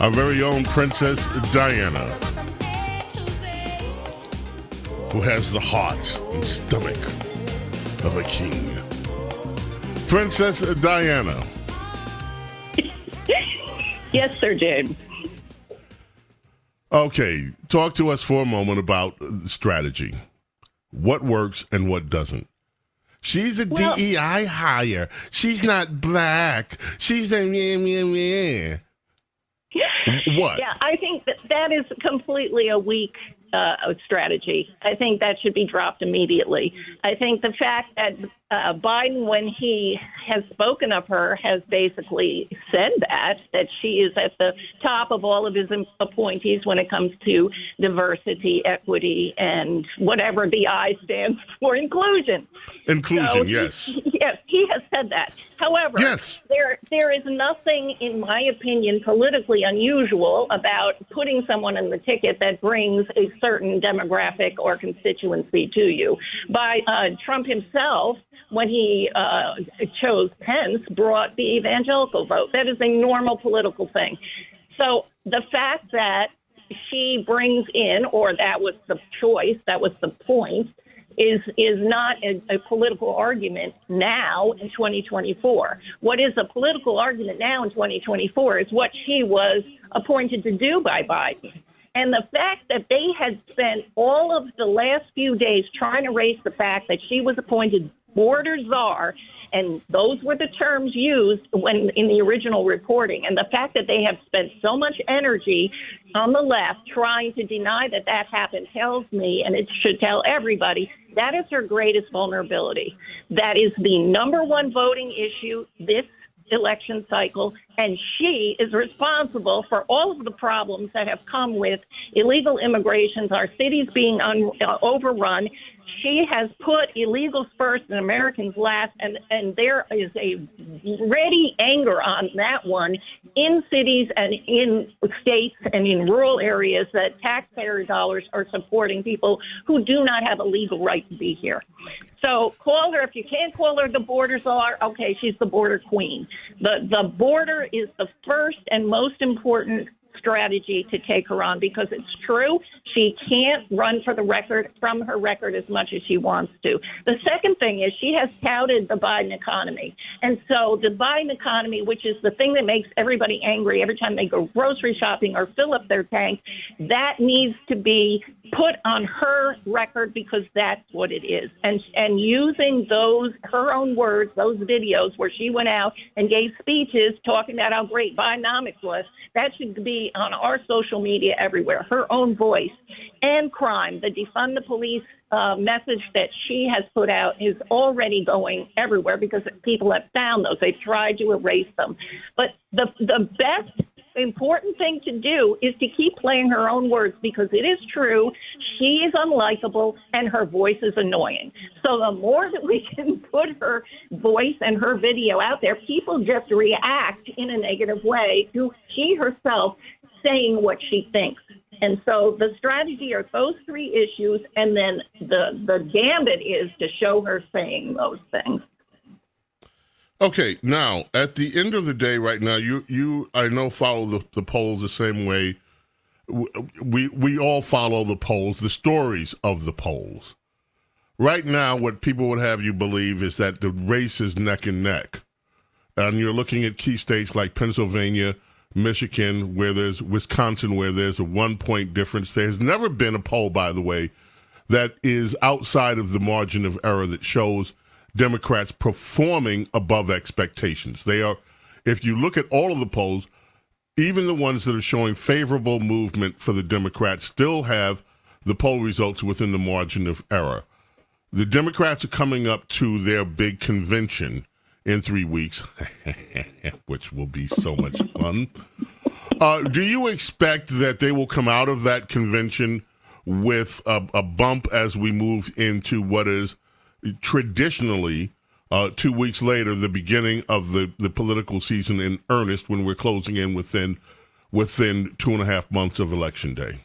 our very own Princess Diana, who has the heart and stomach of a king. Princess Diana. Yes, Sir James. Okay, talk to us for a moment about strategy. What works and what doesn't. She's a DEI hire. She's not black. She's a meh. What? Yeah, I think that is completely a weak strategy. I think that should be dropped immediately. I think the fact that Biden, when he has spoken of her, has basically said that she is at the top of all of his appointees when it comes to diversity, equity, and whatever the I stands for, inclusion. Inclusion, so, yes. Yes, he has said that. However, yes. there is nothing, in my opinion, politically unusual about putting someone on the ticket that brings a certain demographic or constituency to you. By Trump himself, when he chose Pence, brought the evangelical vote. That is a normal political thing. So the fact that she brings in, or that was the choice, that was the point, is not a political argument now in 2024. What is a political argument now in 2024 is what she was appointed to do by Biden. And the fact that they had spent all of the last few days trying to erase the fact that she was appointed border czar, and those were the terms used when in the original reporting, and the fact that they have spent so much energy on the left trying to deny that that happened tells me, and it should tell everybody, that is her greatest vulnerability. That is the number one voting issue this election cycle, and she is responsible for all of the problems that have come with illegal immigrations, our cities being overrun. She has put illegals first and Americans last, and there is a ready anger on that one in cities and in states and in rural areas that taxpayer dollars are supporting people who do not have a legal right to be here. So call her, if you can't call her the border czar, okay, she's the border queen. The border is the first and most important strategy to take her on, because it's true, she can't run for the record from her record as much as she wants to. The second thing is she has touted the Biden economy. And so the Biden economy, which is the thing that makes everybody angry every time they go grocery shopping or fill up their tank, that needs to be put on her record, because that's what it is. And using those, her own words, those videos where she went out and gave speeches talking about how great Bidenomics was, that should be on our social media everywhere. Her own voice. And crime, the defund the police message that she has put out is already going everywhere because people have found those. They've tried to erase them. But the best important thing to do is to keep playing her own words, because it is true, she is unlikable and her voice is annoying. So the more that we can put her voice and her video out there, people just react in a negative way to she herself saying what she thinks. And so the strategy are those three issues, and then the gambit is to show her saying those things. Okay, now, at the end of the day right now, you I know, follow the polls the same way. We all follow the polls, the stories of the polls. Right now, what people would have you believe is that the race is neck and neck. And you're looking at key states like Pennsylvania, Michigan, where there's Wisconsin, where there's a 1-point difference. There has never been a poll, by the way, that is outside of the margin of error that shows Democrats performing above expectations. They are, if you look at all of the polls, even the ones that are showing favorable movement for the Democrats still have the poll results within the margin of error. The Democrats are coming up to their big convention in 3 weeks, which will be so much fun. Do you expect that they will come out of that convention with a bump as we move into what is traditionally 2 weeks later, the beginning of the political season in earnest, when we're closing in within 2.5 months of Election Day?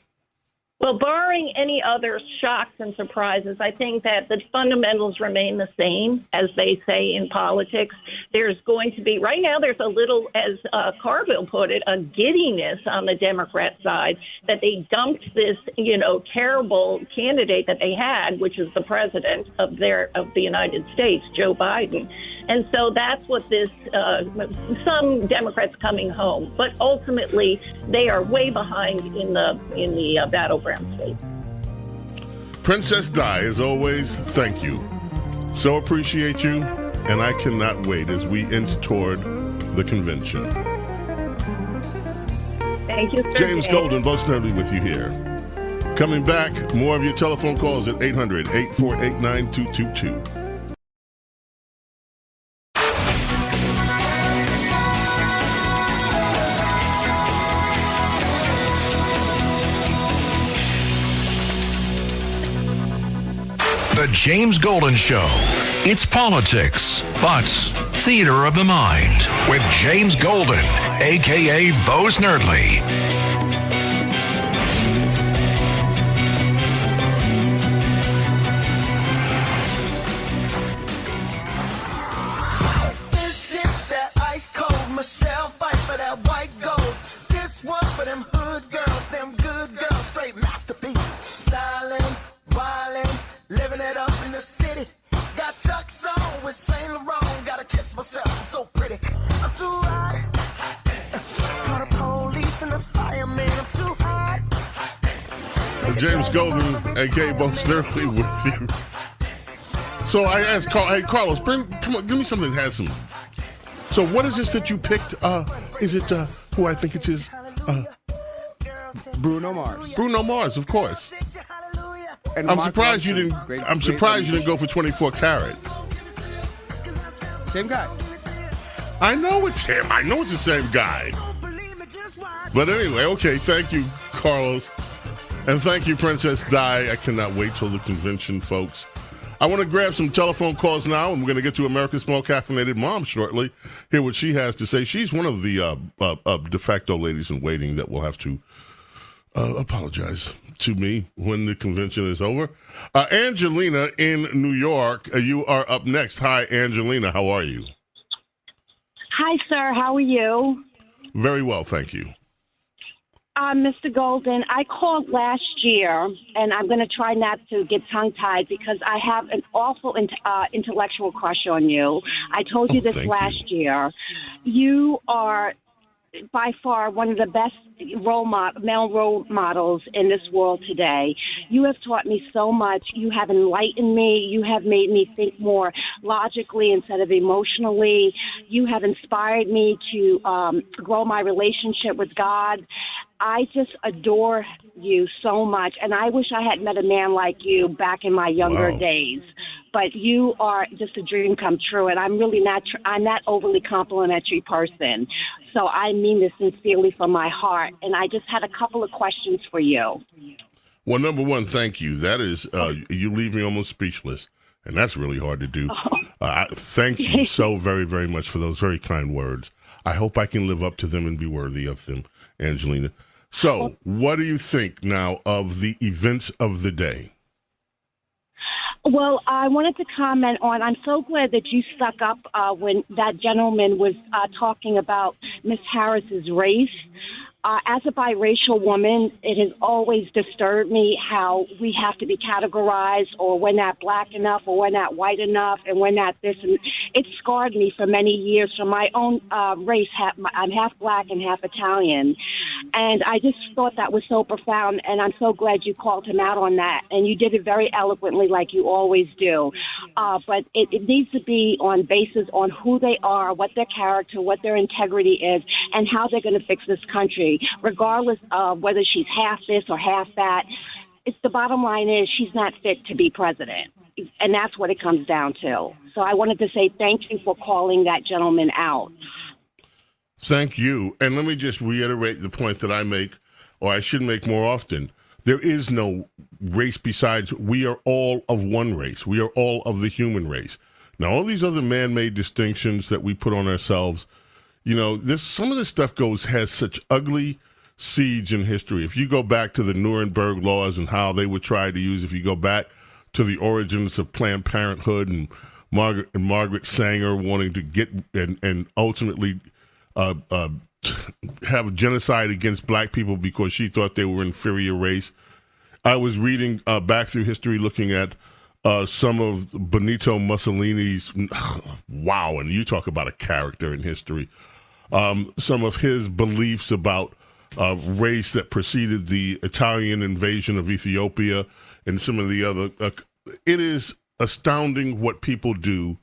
Well, barring any other shocks and surprises, I think that the fundamentals remain the same, as they say in politics. There's going to be, right now, there's a little, as Carville put it, a giddiness on the Democrat side that they dumped this, terrible candidate that they had, which is the president of the United States, Joe Biden. And so that's what this, some Democrats coming home, but ultimately they are way behind in the battleground states. Princess Di, as always, thank you. So appreciate you, and I cannot wait as we inch toward the convention. Thank you, sir. James Golden, Bo Snerdley with you here. Coming back, more of your telephone calls at 800-848-9222. The James Golden Show. It's politics, but theater of the mind with James Golden, a.k.a. Bo Snerdley. This is that ice cold Michelle fight for that white gold. This one for them hood girls, them good girls, straight masterpieces. Styling, wildin', living it up in the city. Got Chuck's on with Saint Laurent. Gotta kiss myself, I'm so pretty. I'm too hot. Call the police and the fireman. I'm too hot. James Golden, a.k.a. Bo Snerdley with you. So I asked hey, Carlos, come on, give me something that has some. So what is this that you picked? Is it who I think it is? Bruno Mars. Bruno Mars, of course. And I'm surprised you didn't. I'm surprised you didn't go for 24 Karat. Same guy. I know it's him. I know it's the same guy. But anyway, okay. Thank you, Carlos, and thank you, Princess Di. I cannot wait till the convention, folks. I want to grab some telephone calls now, and we're going to get to America's Small Caffeinated Mom shortly. Hear what she has to say. She's one of the de facto ladies in waiting that will have to apologize to me when the convention is over. Angelina in New York, you are up next. Hi, Angelina. How are you? Hi, sir. How are you? Very well, thank you. Mr. Golden, I called last year, and I'm going to try not to get tongue-tied because I have an awful intellectual crush on you. I told you this last year. You are by far one of the best male role models in this world today. You have taught me so much. You have enlightened me. You have made me think more logically instead of emotionally. You have inspired me to grow my relationship with God. I just adore you so much, and I wish I had met a man like you back in my younger days. But you are just a dream come true, and I'm really not. I'm not overly complimentary person, so I mean this sincerely from my heart. And I just had a couple of questions for you. Well, number one, thank you. That is, you leave me almost speechless, and that's really hard to do. Thank you so very, very much for those very kind words. I hope I can live up to them and be worthy of them, Angelina. So, what do you think now of the events of the day? Well, I wanted to comment on, I'm so glad that you stuck up when that gentleman was talking about Miss Harris's race. As a biracial woman, it has always disturbed me how we have to be categorized, or we're not black enough, or we're not white enough, and we're not this. And it scarred me for many years from my own race. I'm half black and half Italian. And I just thought that was so profound, and I'm so glad you called him out on that. And you did it very eloquently, like you always do. But it needs to be on basis on who they are, what their character, what their integrity is, and how they're going to fix this country, regardless of whether she's half this or half that. It's the bottom line is she's not fit to be president. And that's what it comes down to. So I wanted to say thank you for calling that gentleman out. Thank you. And let me just reiterate the point that I make, or I should make more often. There is no race besides we are all of one race. We are all of the human race. Now, all these other man-made distinctions that we put on ourselves, you know, some of this stuff has such ugly seeds in history. If you go back to the Nuremberg laws and how they were tried to use, if you go back to the origins of Planned Parenthood and Margaret Sanger wanting to get and ultimately have genocide against black people because she thought they were inferior race. I was reading back through history looking at some of Benito Mussolini's, wow, and you talk about a character in history, some of his beliefs about race that preceded the Italian invasion of Ethiopia and some of the other. It is astounding what people do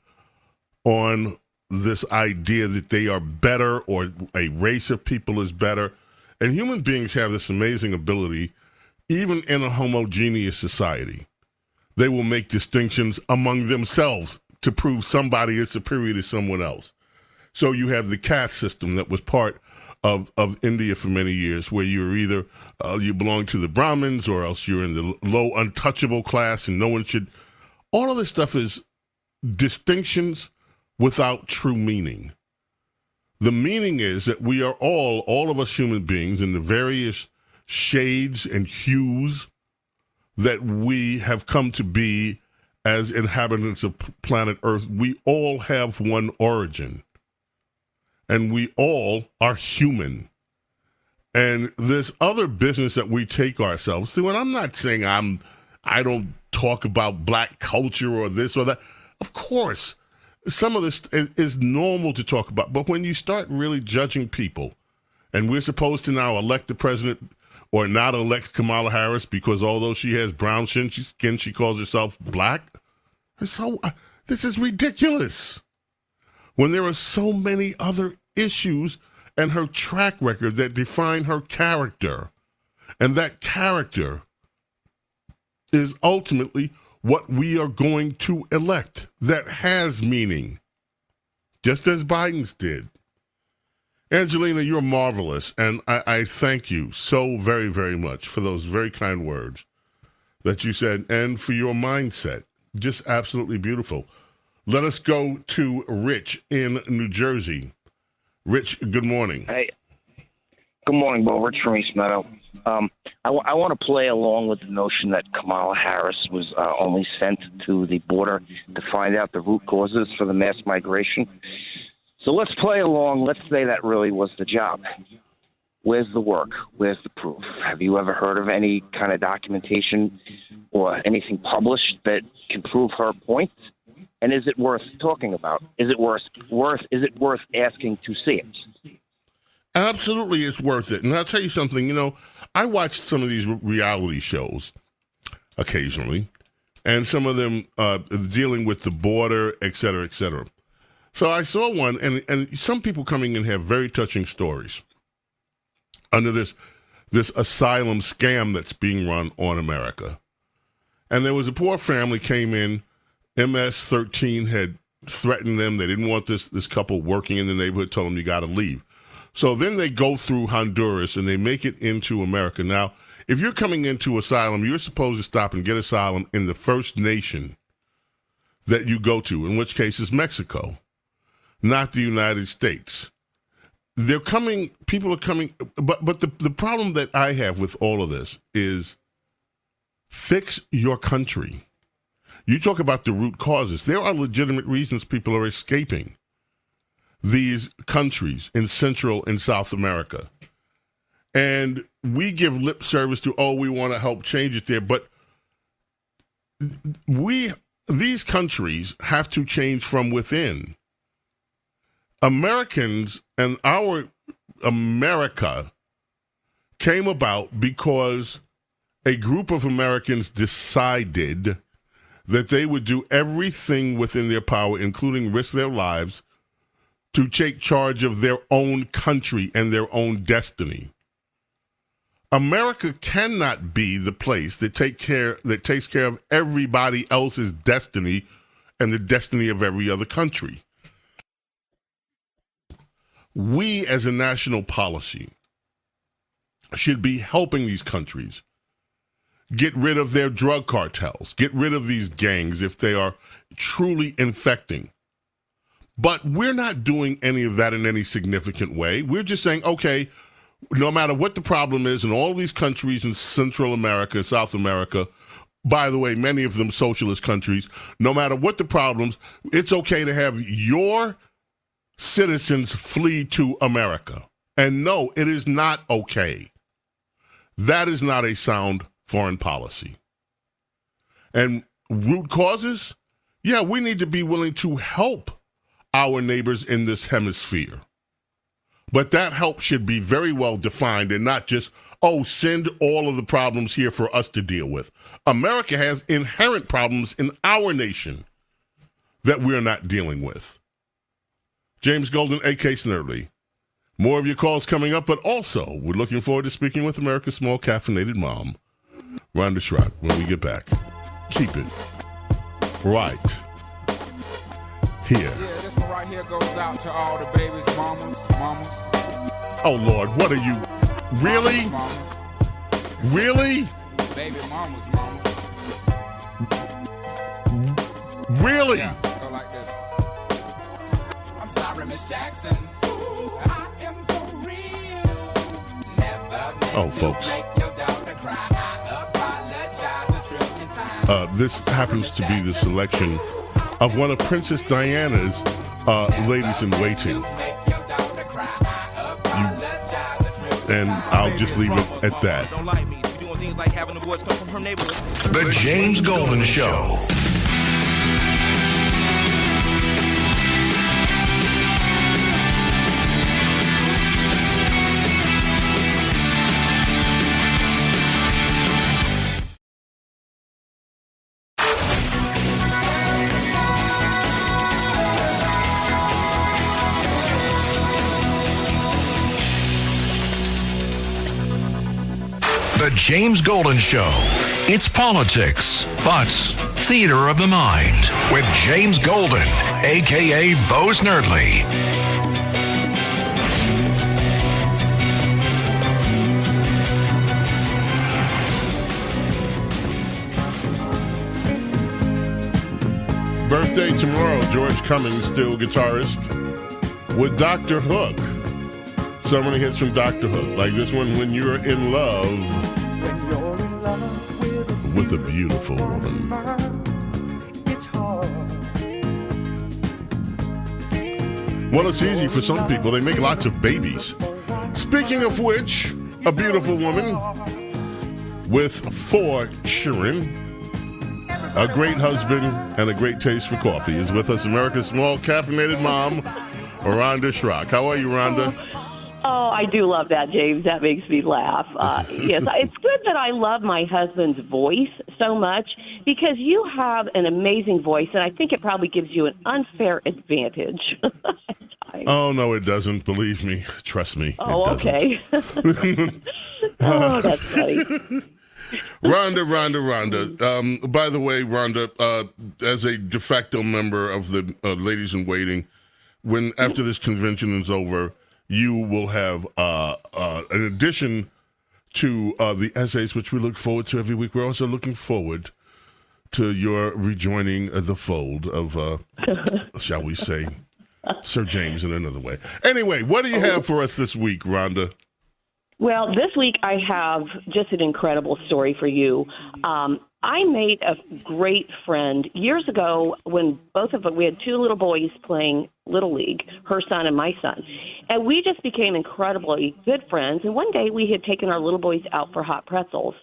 on this idea that they are better or a race of people is better. And human beings have this amazing ability, even in a homogeneous society. They will make distinctions among themselves to prove somebody is superior to someone else. So you have the caste system that was part of India for many years, where you're either you belong to the Brahmins or else you're in the low untouchable class and no one should. All of this stuff is distinctions without true meaning. The meaning is that we are all of us human beings in the various shades and hues that we have come to be as inhabitants of planet Earth. We all have one origin, and we all are human. And this other business that we take ourselves to, and I'm not saying I don't talk about black culture or this or that. Of course, some of this is normal to talk about, but when you start really judging people, and we're supposed to now elect the president or not elect Kamala Harris because although she has brown skin, she calls herself black. So this is ridiculous. When there are so many other issues and her track record that define her character, and that character is ultimately what we are going to elect that has meaning, just as Biden's did. Angelina, you're marvelous, and I thank you so very, very much for those very kind words that you said and for your mindset. Just absolutely beautiful. Let us go to Rich in New Jersey. Rich, good morning. Hey. Good morning, Bo. Rich from East Meadow. I want to play along with the notion that Kamala Harris was only sent to the border to find out the root causes for the mass migration. So let's play along. Let's say that really was the job. Where's the work? Where's the proof? Have you ever heard of any kind of documentation or anything published that can prove her point? And is it worth talking about? Is it worth asking to see it? Absolutely, it's worth it. And I'll tell you something, I watch some of these reality shows occasionally, and some of them dealing with the border, et cetera, et cetera. So I saw one, and some people coming in have very touching stories under this asylum scam that's being run on America. And there was a poor family came in, MS-13 had threatened them. They didn't want this couple working in the neighborhood, told them you got to leave. So then they go through Honduras and they make it into America. Now, if you're coming into asylum, you're supposed to stop and get asylum in the first nation that you go to, in which case is Mexico, not the United States. People are coming, but the problem that I have with all of this is fix your country. You talk about the root causes. There are legitimate reasons people are escaping these countries in Central and South America. And we give lip service to, we want to help change it there. But these countries have to change from within. Americans and our America came about because a group of Americans decided that they would do everything within their power, including risk their lives, to take charge of their own country and their own destiny. America cannot be the place that takes care of everybody else's destiny and the destiny of every other country. We, as a national policy, should be helping these countries get rid of their drug cartels, get rid of these gangs if they are truly infecting. But we're not doing any of that in any significant way. We're just saying, okay, no matter what the problem is in all these countries in Central America, South America, by the way, many of them socialist countries, no matter what the problems, it's okay to have your citizens flee to America. And no, it is not okay. That is not a sound foreign policy. And root causes? Yeah, we need to be willing to help our neighbors in this hemisphere. But that help should be very well defined and not just, send all of the problems here for us to deal with. America has inherent problems in our nation that we're not dealing with. James Golden, A.K. Snerdley. More of your calls coming up, but also we're looking forward to speaking with America's small caffeinated mom, Rhonda Schrock, when we get back. Keep it right here. Yeah, this one right here goes out to all the babies, mamas. Oh, Lord, what are you? Really? Mamas. Really? Baby mamas. Really? Yeah, go like this. I'm sorry, Miss Jackson. Ooh, I am for real. Never Oh, folks. make your daughter cry. I apologize a trillion times. This happens to be the selection of one of Princess Diana's ladies in waiting. And I'll just leave it at that. The James Golden Show. The James Golden Show. It's politics, but theater of the mind with James Golden, a.k.a. Bo Snerdley. Birthday tomorrow, George Cummings, still guitarist, with Dr. Hook. So many hits from Dr. Hook, like this one, When You're in Love with a Beautiful Woman. Well, it's easy for some people. They make lots of babies. Speaking of which, a beautiful woman with 4 children, a great husband, and a great taste for coffee is with us, America's small caffeinated mom, Rhonda Schrock. How are you, Rhonda? Oh, I do love that, James. That makes me laugh. Yes, it's good that I love my husband's voice so much because you have an amazing voice, and I think it probably gives you an unfair advantage. Oh, no, it doesn't. Believe me. Trust me. Oh, okay. Oh, that's funny. Rhonda. By the way, Rhonda, as a de facto member of the Ladies in Waiting, after this convention is over, you will have, in addition to the essays, which we look forward to every week, we're also looking forward to your rejoining the fold of, shall we say, Sir James in another way. Anyway, what do you have for us this week, Rhonda? Well, this week I have just an incredible story for you. I made a great friend years ago when we had 2 little boys playing Little League, her son and my son. And we just became incredibly good friends. And one day we had taken our little boys out for hot pretzels.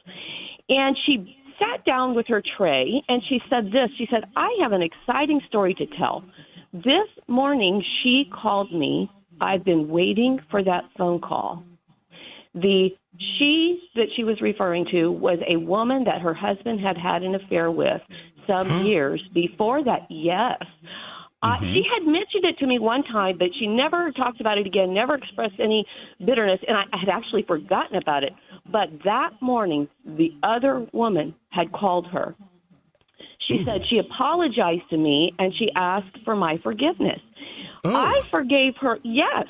And she sat down with her tray and she said this. She said, I have an exciting story to tell. This morning she called me. I've been waiting for that phone call. The she that she was referring to was a woman that her husband had an affair with some years before that. Yes. She had mentioned it to me one time, but she never talked about it again, never expressed any bitterness, and I had actually forgotten about it. But that morning, the other woman had called her. She said she apologized to me, and she asked for my forgiveness. I forgave her, yes.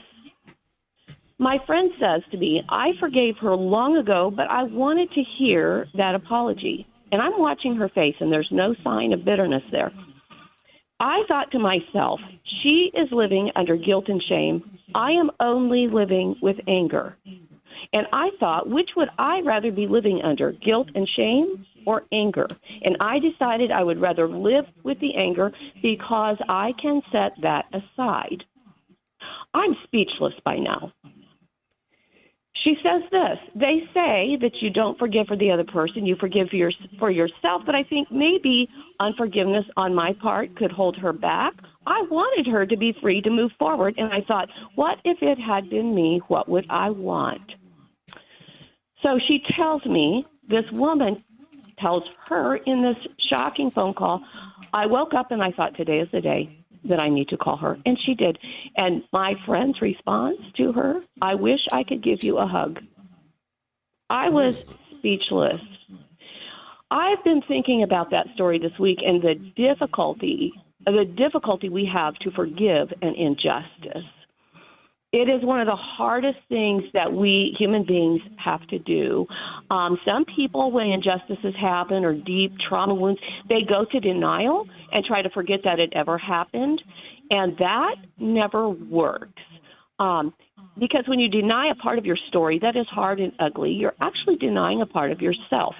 My friend says to me, I forgave her long ago, but I wanted to hear that apology. And I'm watching her face, and there's no sign of bitterness there. I thought to myself, she is living under guilt and shame. I am only living with anger. And I thought, which would I rather be living under, guilt and shame or anger? And I decided I would rather live with the anger because I can set that aside. I'm speechless by now. She says this, they say that you don't forgive for the other person, you forgive for yourself, but I think maybe unforgiveness on my part could hold her back. I wanted her to be free to move forward, and I thought, what if it had been me? What would I want? So she tells me, this woman tells her in this shocking phone call, I woke up and I thought today is the day that I need to call her. And she did. And my friend's response to her, I wish I could give you a hug. I was speechless. I've been thinking about that story this week and the difficulty we have to forgive an injustice. It is one of the hardest things that we human beings have to do. Some people, when injustices happen or deep trauma wounds, they go to denial and try to forget that it ever happened. And that never works. Because when you deny a part of your story that is hard and ugly, you're actually denying a part of yourself.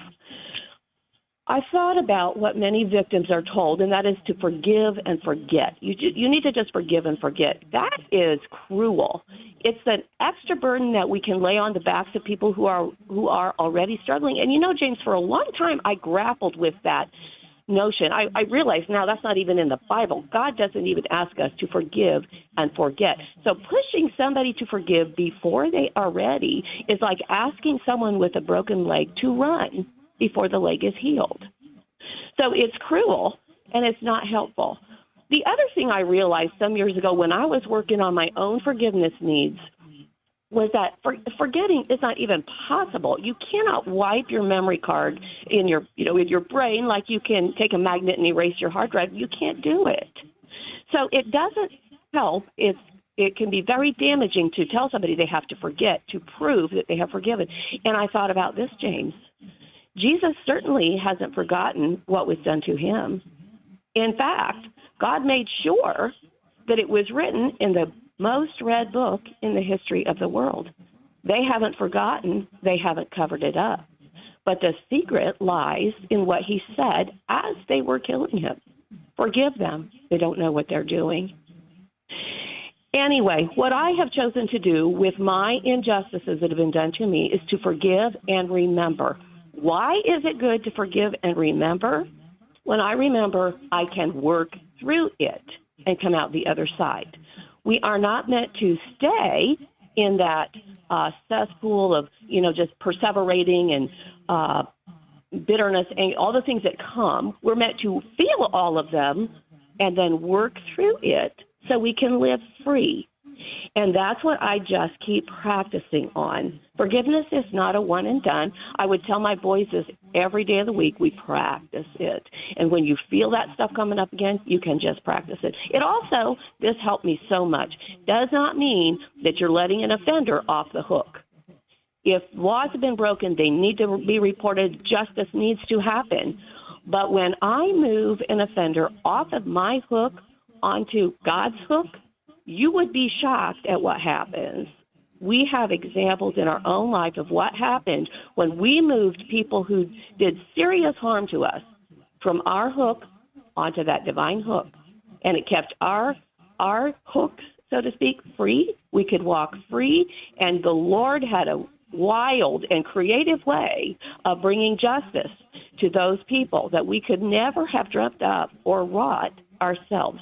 I thought about what many victims are told, and that is to forgive and forget. You need to just forgive and forget. That is cruel. It's an extra burden that we can lay on the backs of people who are already struggling. And you know, James, for a long time I grappled with that notion. I realize now that's not even in the Bible. God doesn't even ask us to forgive and forget. So pushing somebody to forgive before they are ready is like asking someone with a broken leg to run before the leg is healed. So it's cruel and it's not helpful. The other thing I realized some years ago when I was working on my own forgiveness needs was that forgetting is not even possible. You cannot wipe your memory card in your brain like you can take a magnet and erase your hard drive. You can't do it. So it doesn't help. It can be very damaging to tell somebody they have to forget to prove that they have forgiven. And I thought about this, James. Jesus certainly hasn't forgotten what was done to him. In fact, God made sure that it was written in the most read book in the history of the world. They haven't forgotten, they haven't covered it up. But the secret lies in what he said as they were killing him. Forgive them. They don't know what they're doing. Anyway, what I have chosen to do with my injustices that have been done to me is to forgive and remember. Why is it good to forgive and remember? When I remember, I can work through it and come out the other side. We are not meant to stay in that cesspool of, just perseverating and bitterness and all the things that come. We're meant to feel all of them and then work through it so we can live free. And that's what I just keep practicing on. Forgiveness is not a one and done. I would tell my boys this every day of the week, we practice it. And when you feel that stuff coming up again, you can just practice it. It also, this helped me so much, does not mean that you're letting an offender off the hook. If laws have been broken, they need to be reported. Justice needs to happen. But when I move an offender off of my hook onto God's hook, you would be shocked at what happens. We have examples in our own life of what happened when we moved people who did serious harm to us from our hook onto that divine hook. And it kept our hooks, so to speak, free. We could walk free. And the Lord had a wild and creative way of bringing justice to those people that we could never have dreamt up or wrought ourselves.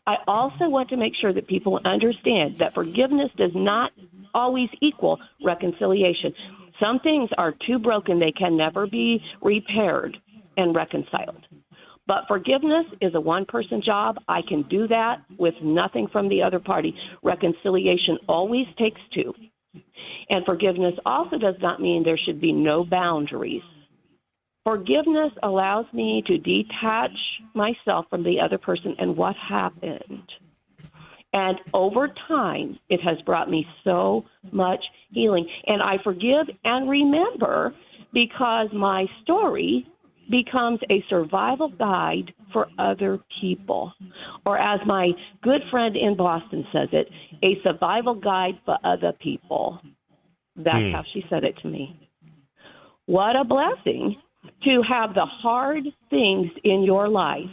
I also want to make sure that people understand that forgiveness does not always equal reconciliation. Some things are too broken, they can never be repaired and reconciled. But forgiveness is a one-person job. I can do that with nothing from the other party. Reconciliation always takes two. And forgiveness also does not mean there should be no boundaries. Forgiveness allows me to detach myself from the other person and what happened. And over time, it has brought me so much healing. And I forgive and remember because my story becomes a survival guide for other people. Or as my good friend in Boston says it, a survival guide for other people. That's how she said it to me. What a blessing to have the hard things in your life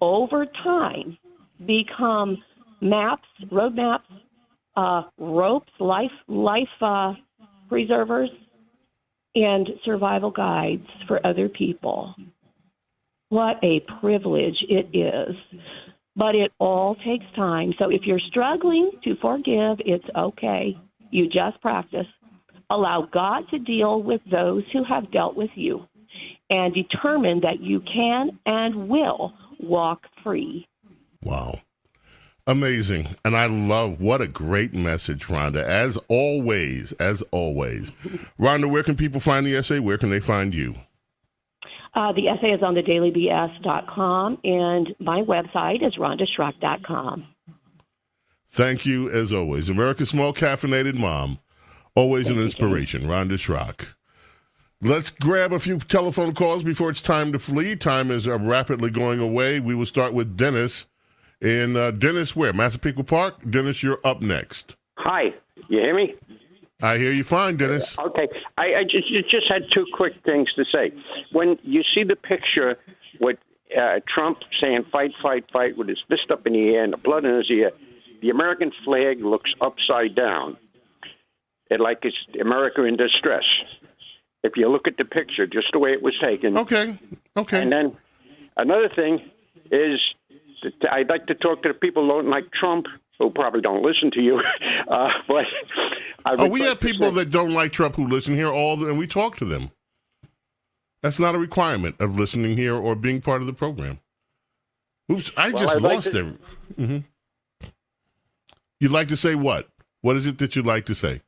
over time become maps, road maps, ropes, life preservers, and survival guides for other people. What a privilege it is. But it all takes time. So if you're struggling to forgive, it's okay. You just practice. Allow God to deal with those who have dealt with you, and determine that you can and will walk free. Wow. Amazing. And I love, what a great message, Rhonda. As always. Rhonda, where can people find the essay? Where can they find you? The essay is on thedailybs.com, and my website is rhondaschrock.com. Thank you, as always. America's small caffeinated mom. Always an inspiration. Rhonda Schrock. Let's grab a few telephone calls before it's time to flee. Time is rapidly going away. We will start with Dennis. Dennis, where? Massapequa Park? Dennis, you're up next. Hi. You hear me? I hear you fine, Dennis. Okay. I just had two quick things to say. When you see the picture with Trump saying fight, fight, fight with his fist up in the air and the blood in his ear, the American flag looks upside down. Like it's America in distress. If you look at the picture, just the way it was taken. Okay. And then another thing is that I'd like to talk to the people who don't like Trump, who probably don't listen to you. But we have people that don't like Trump who listen here and we talk to them. That's not a requirement of listening here or being part of the program. Oops, I just lost it. Mm-hmm. You'd like to say what? What is it that you'd like to say?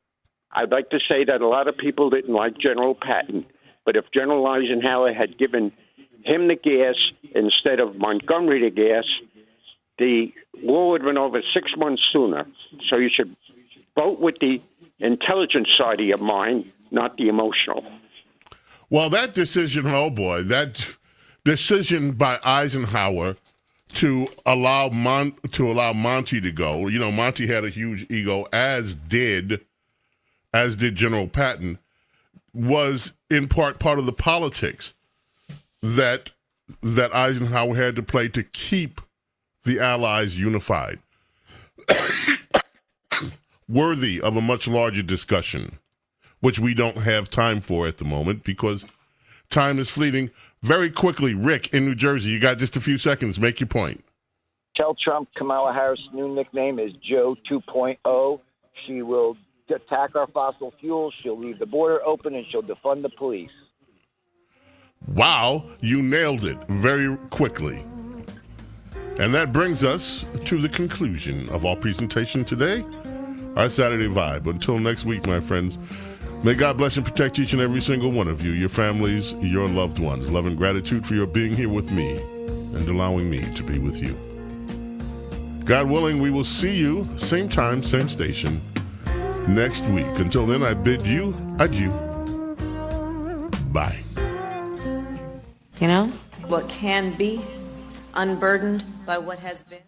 I'd like to say that a lot of people didn't like General Patton, but if General Eisenhower had given him the gas instead of Montgomery the gas, the war would have been over 6 months sooner. So you should vote with the intelligent side of your mind, not the emotional. Well, that decision, that decision by Eisenhower to allow Monty to go. You know, Monty had a huge ego, as did General Patton, was in part of the politics that Eisenhower had to play to keep the Allies unified. Worthy of a much larger discussion, which we don't have time for at the moment because time is fleeting. Very quickly, Rick in New Jersey, you got just a few seconds. Make your point. Tell Trump Kamala Harris' new nickname is Joe 2.0. She will attack our fossil fuels. She'll leave the border open, and she'll defund the police. Wow, you nailed it very quickly. And that brings us to the conclusion of our presentation today, our Saturday Vibe. Until next week, my friends, may God bless and protect each and every single one of you, your families, your loved ones. Love and gratitude for your being here with me and allowing me to be with you. God willing, we will see you, same time, same station, next week. Until then, I bid you adieu. Bye. You know, what can be unburdened by what has been.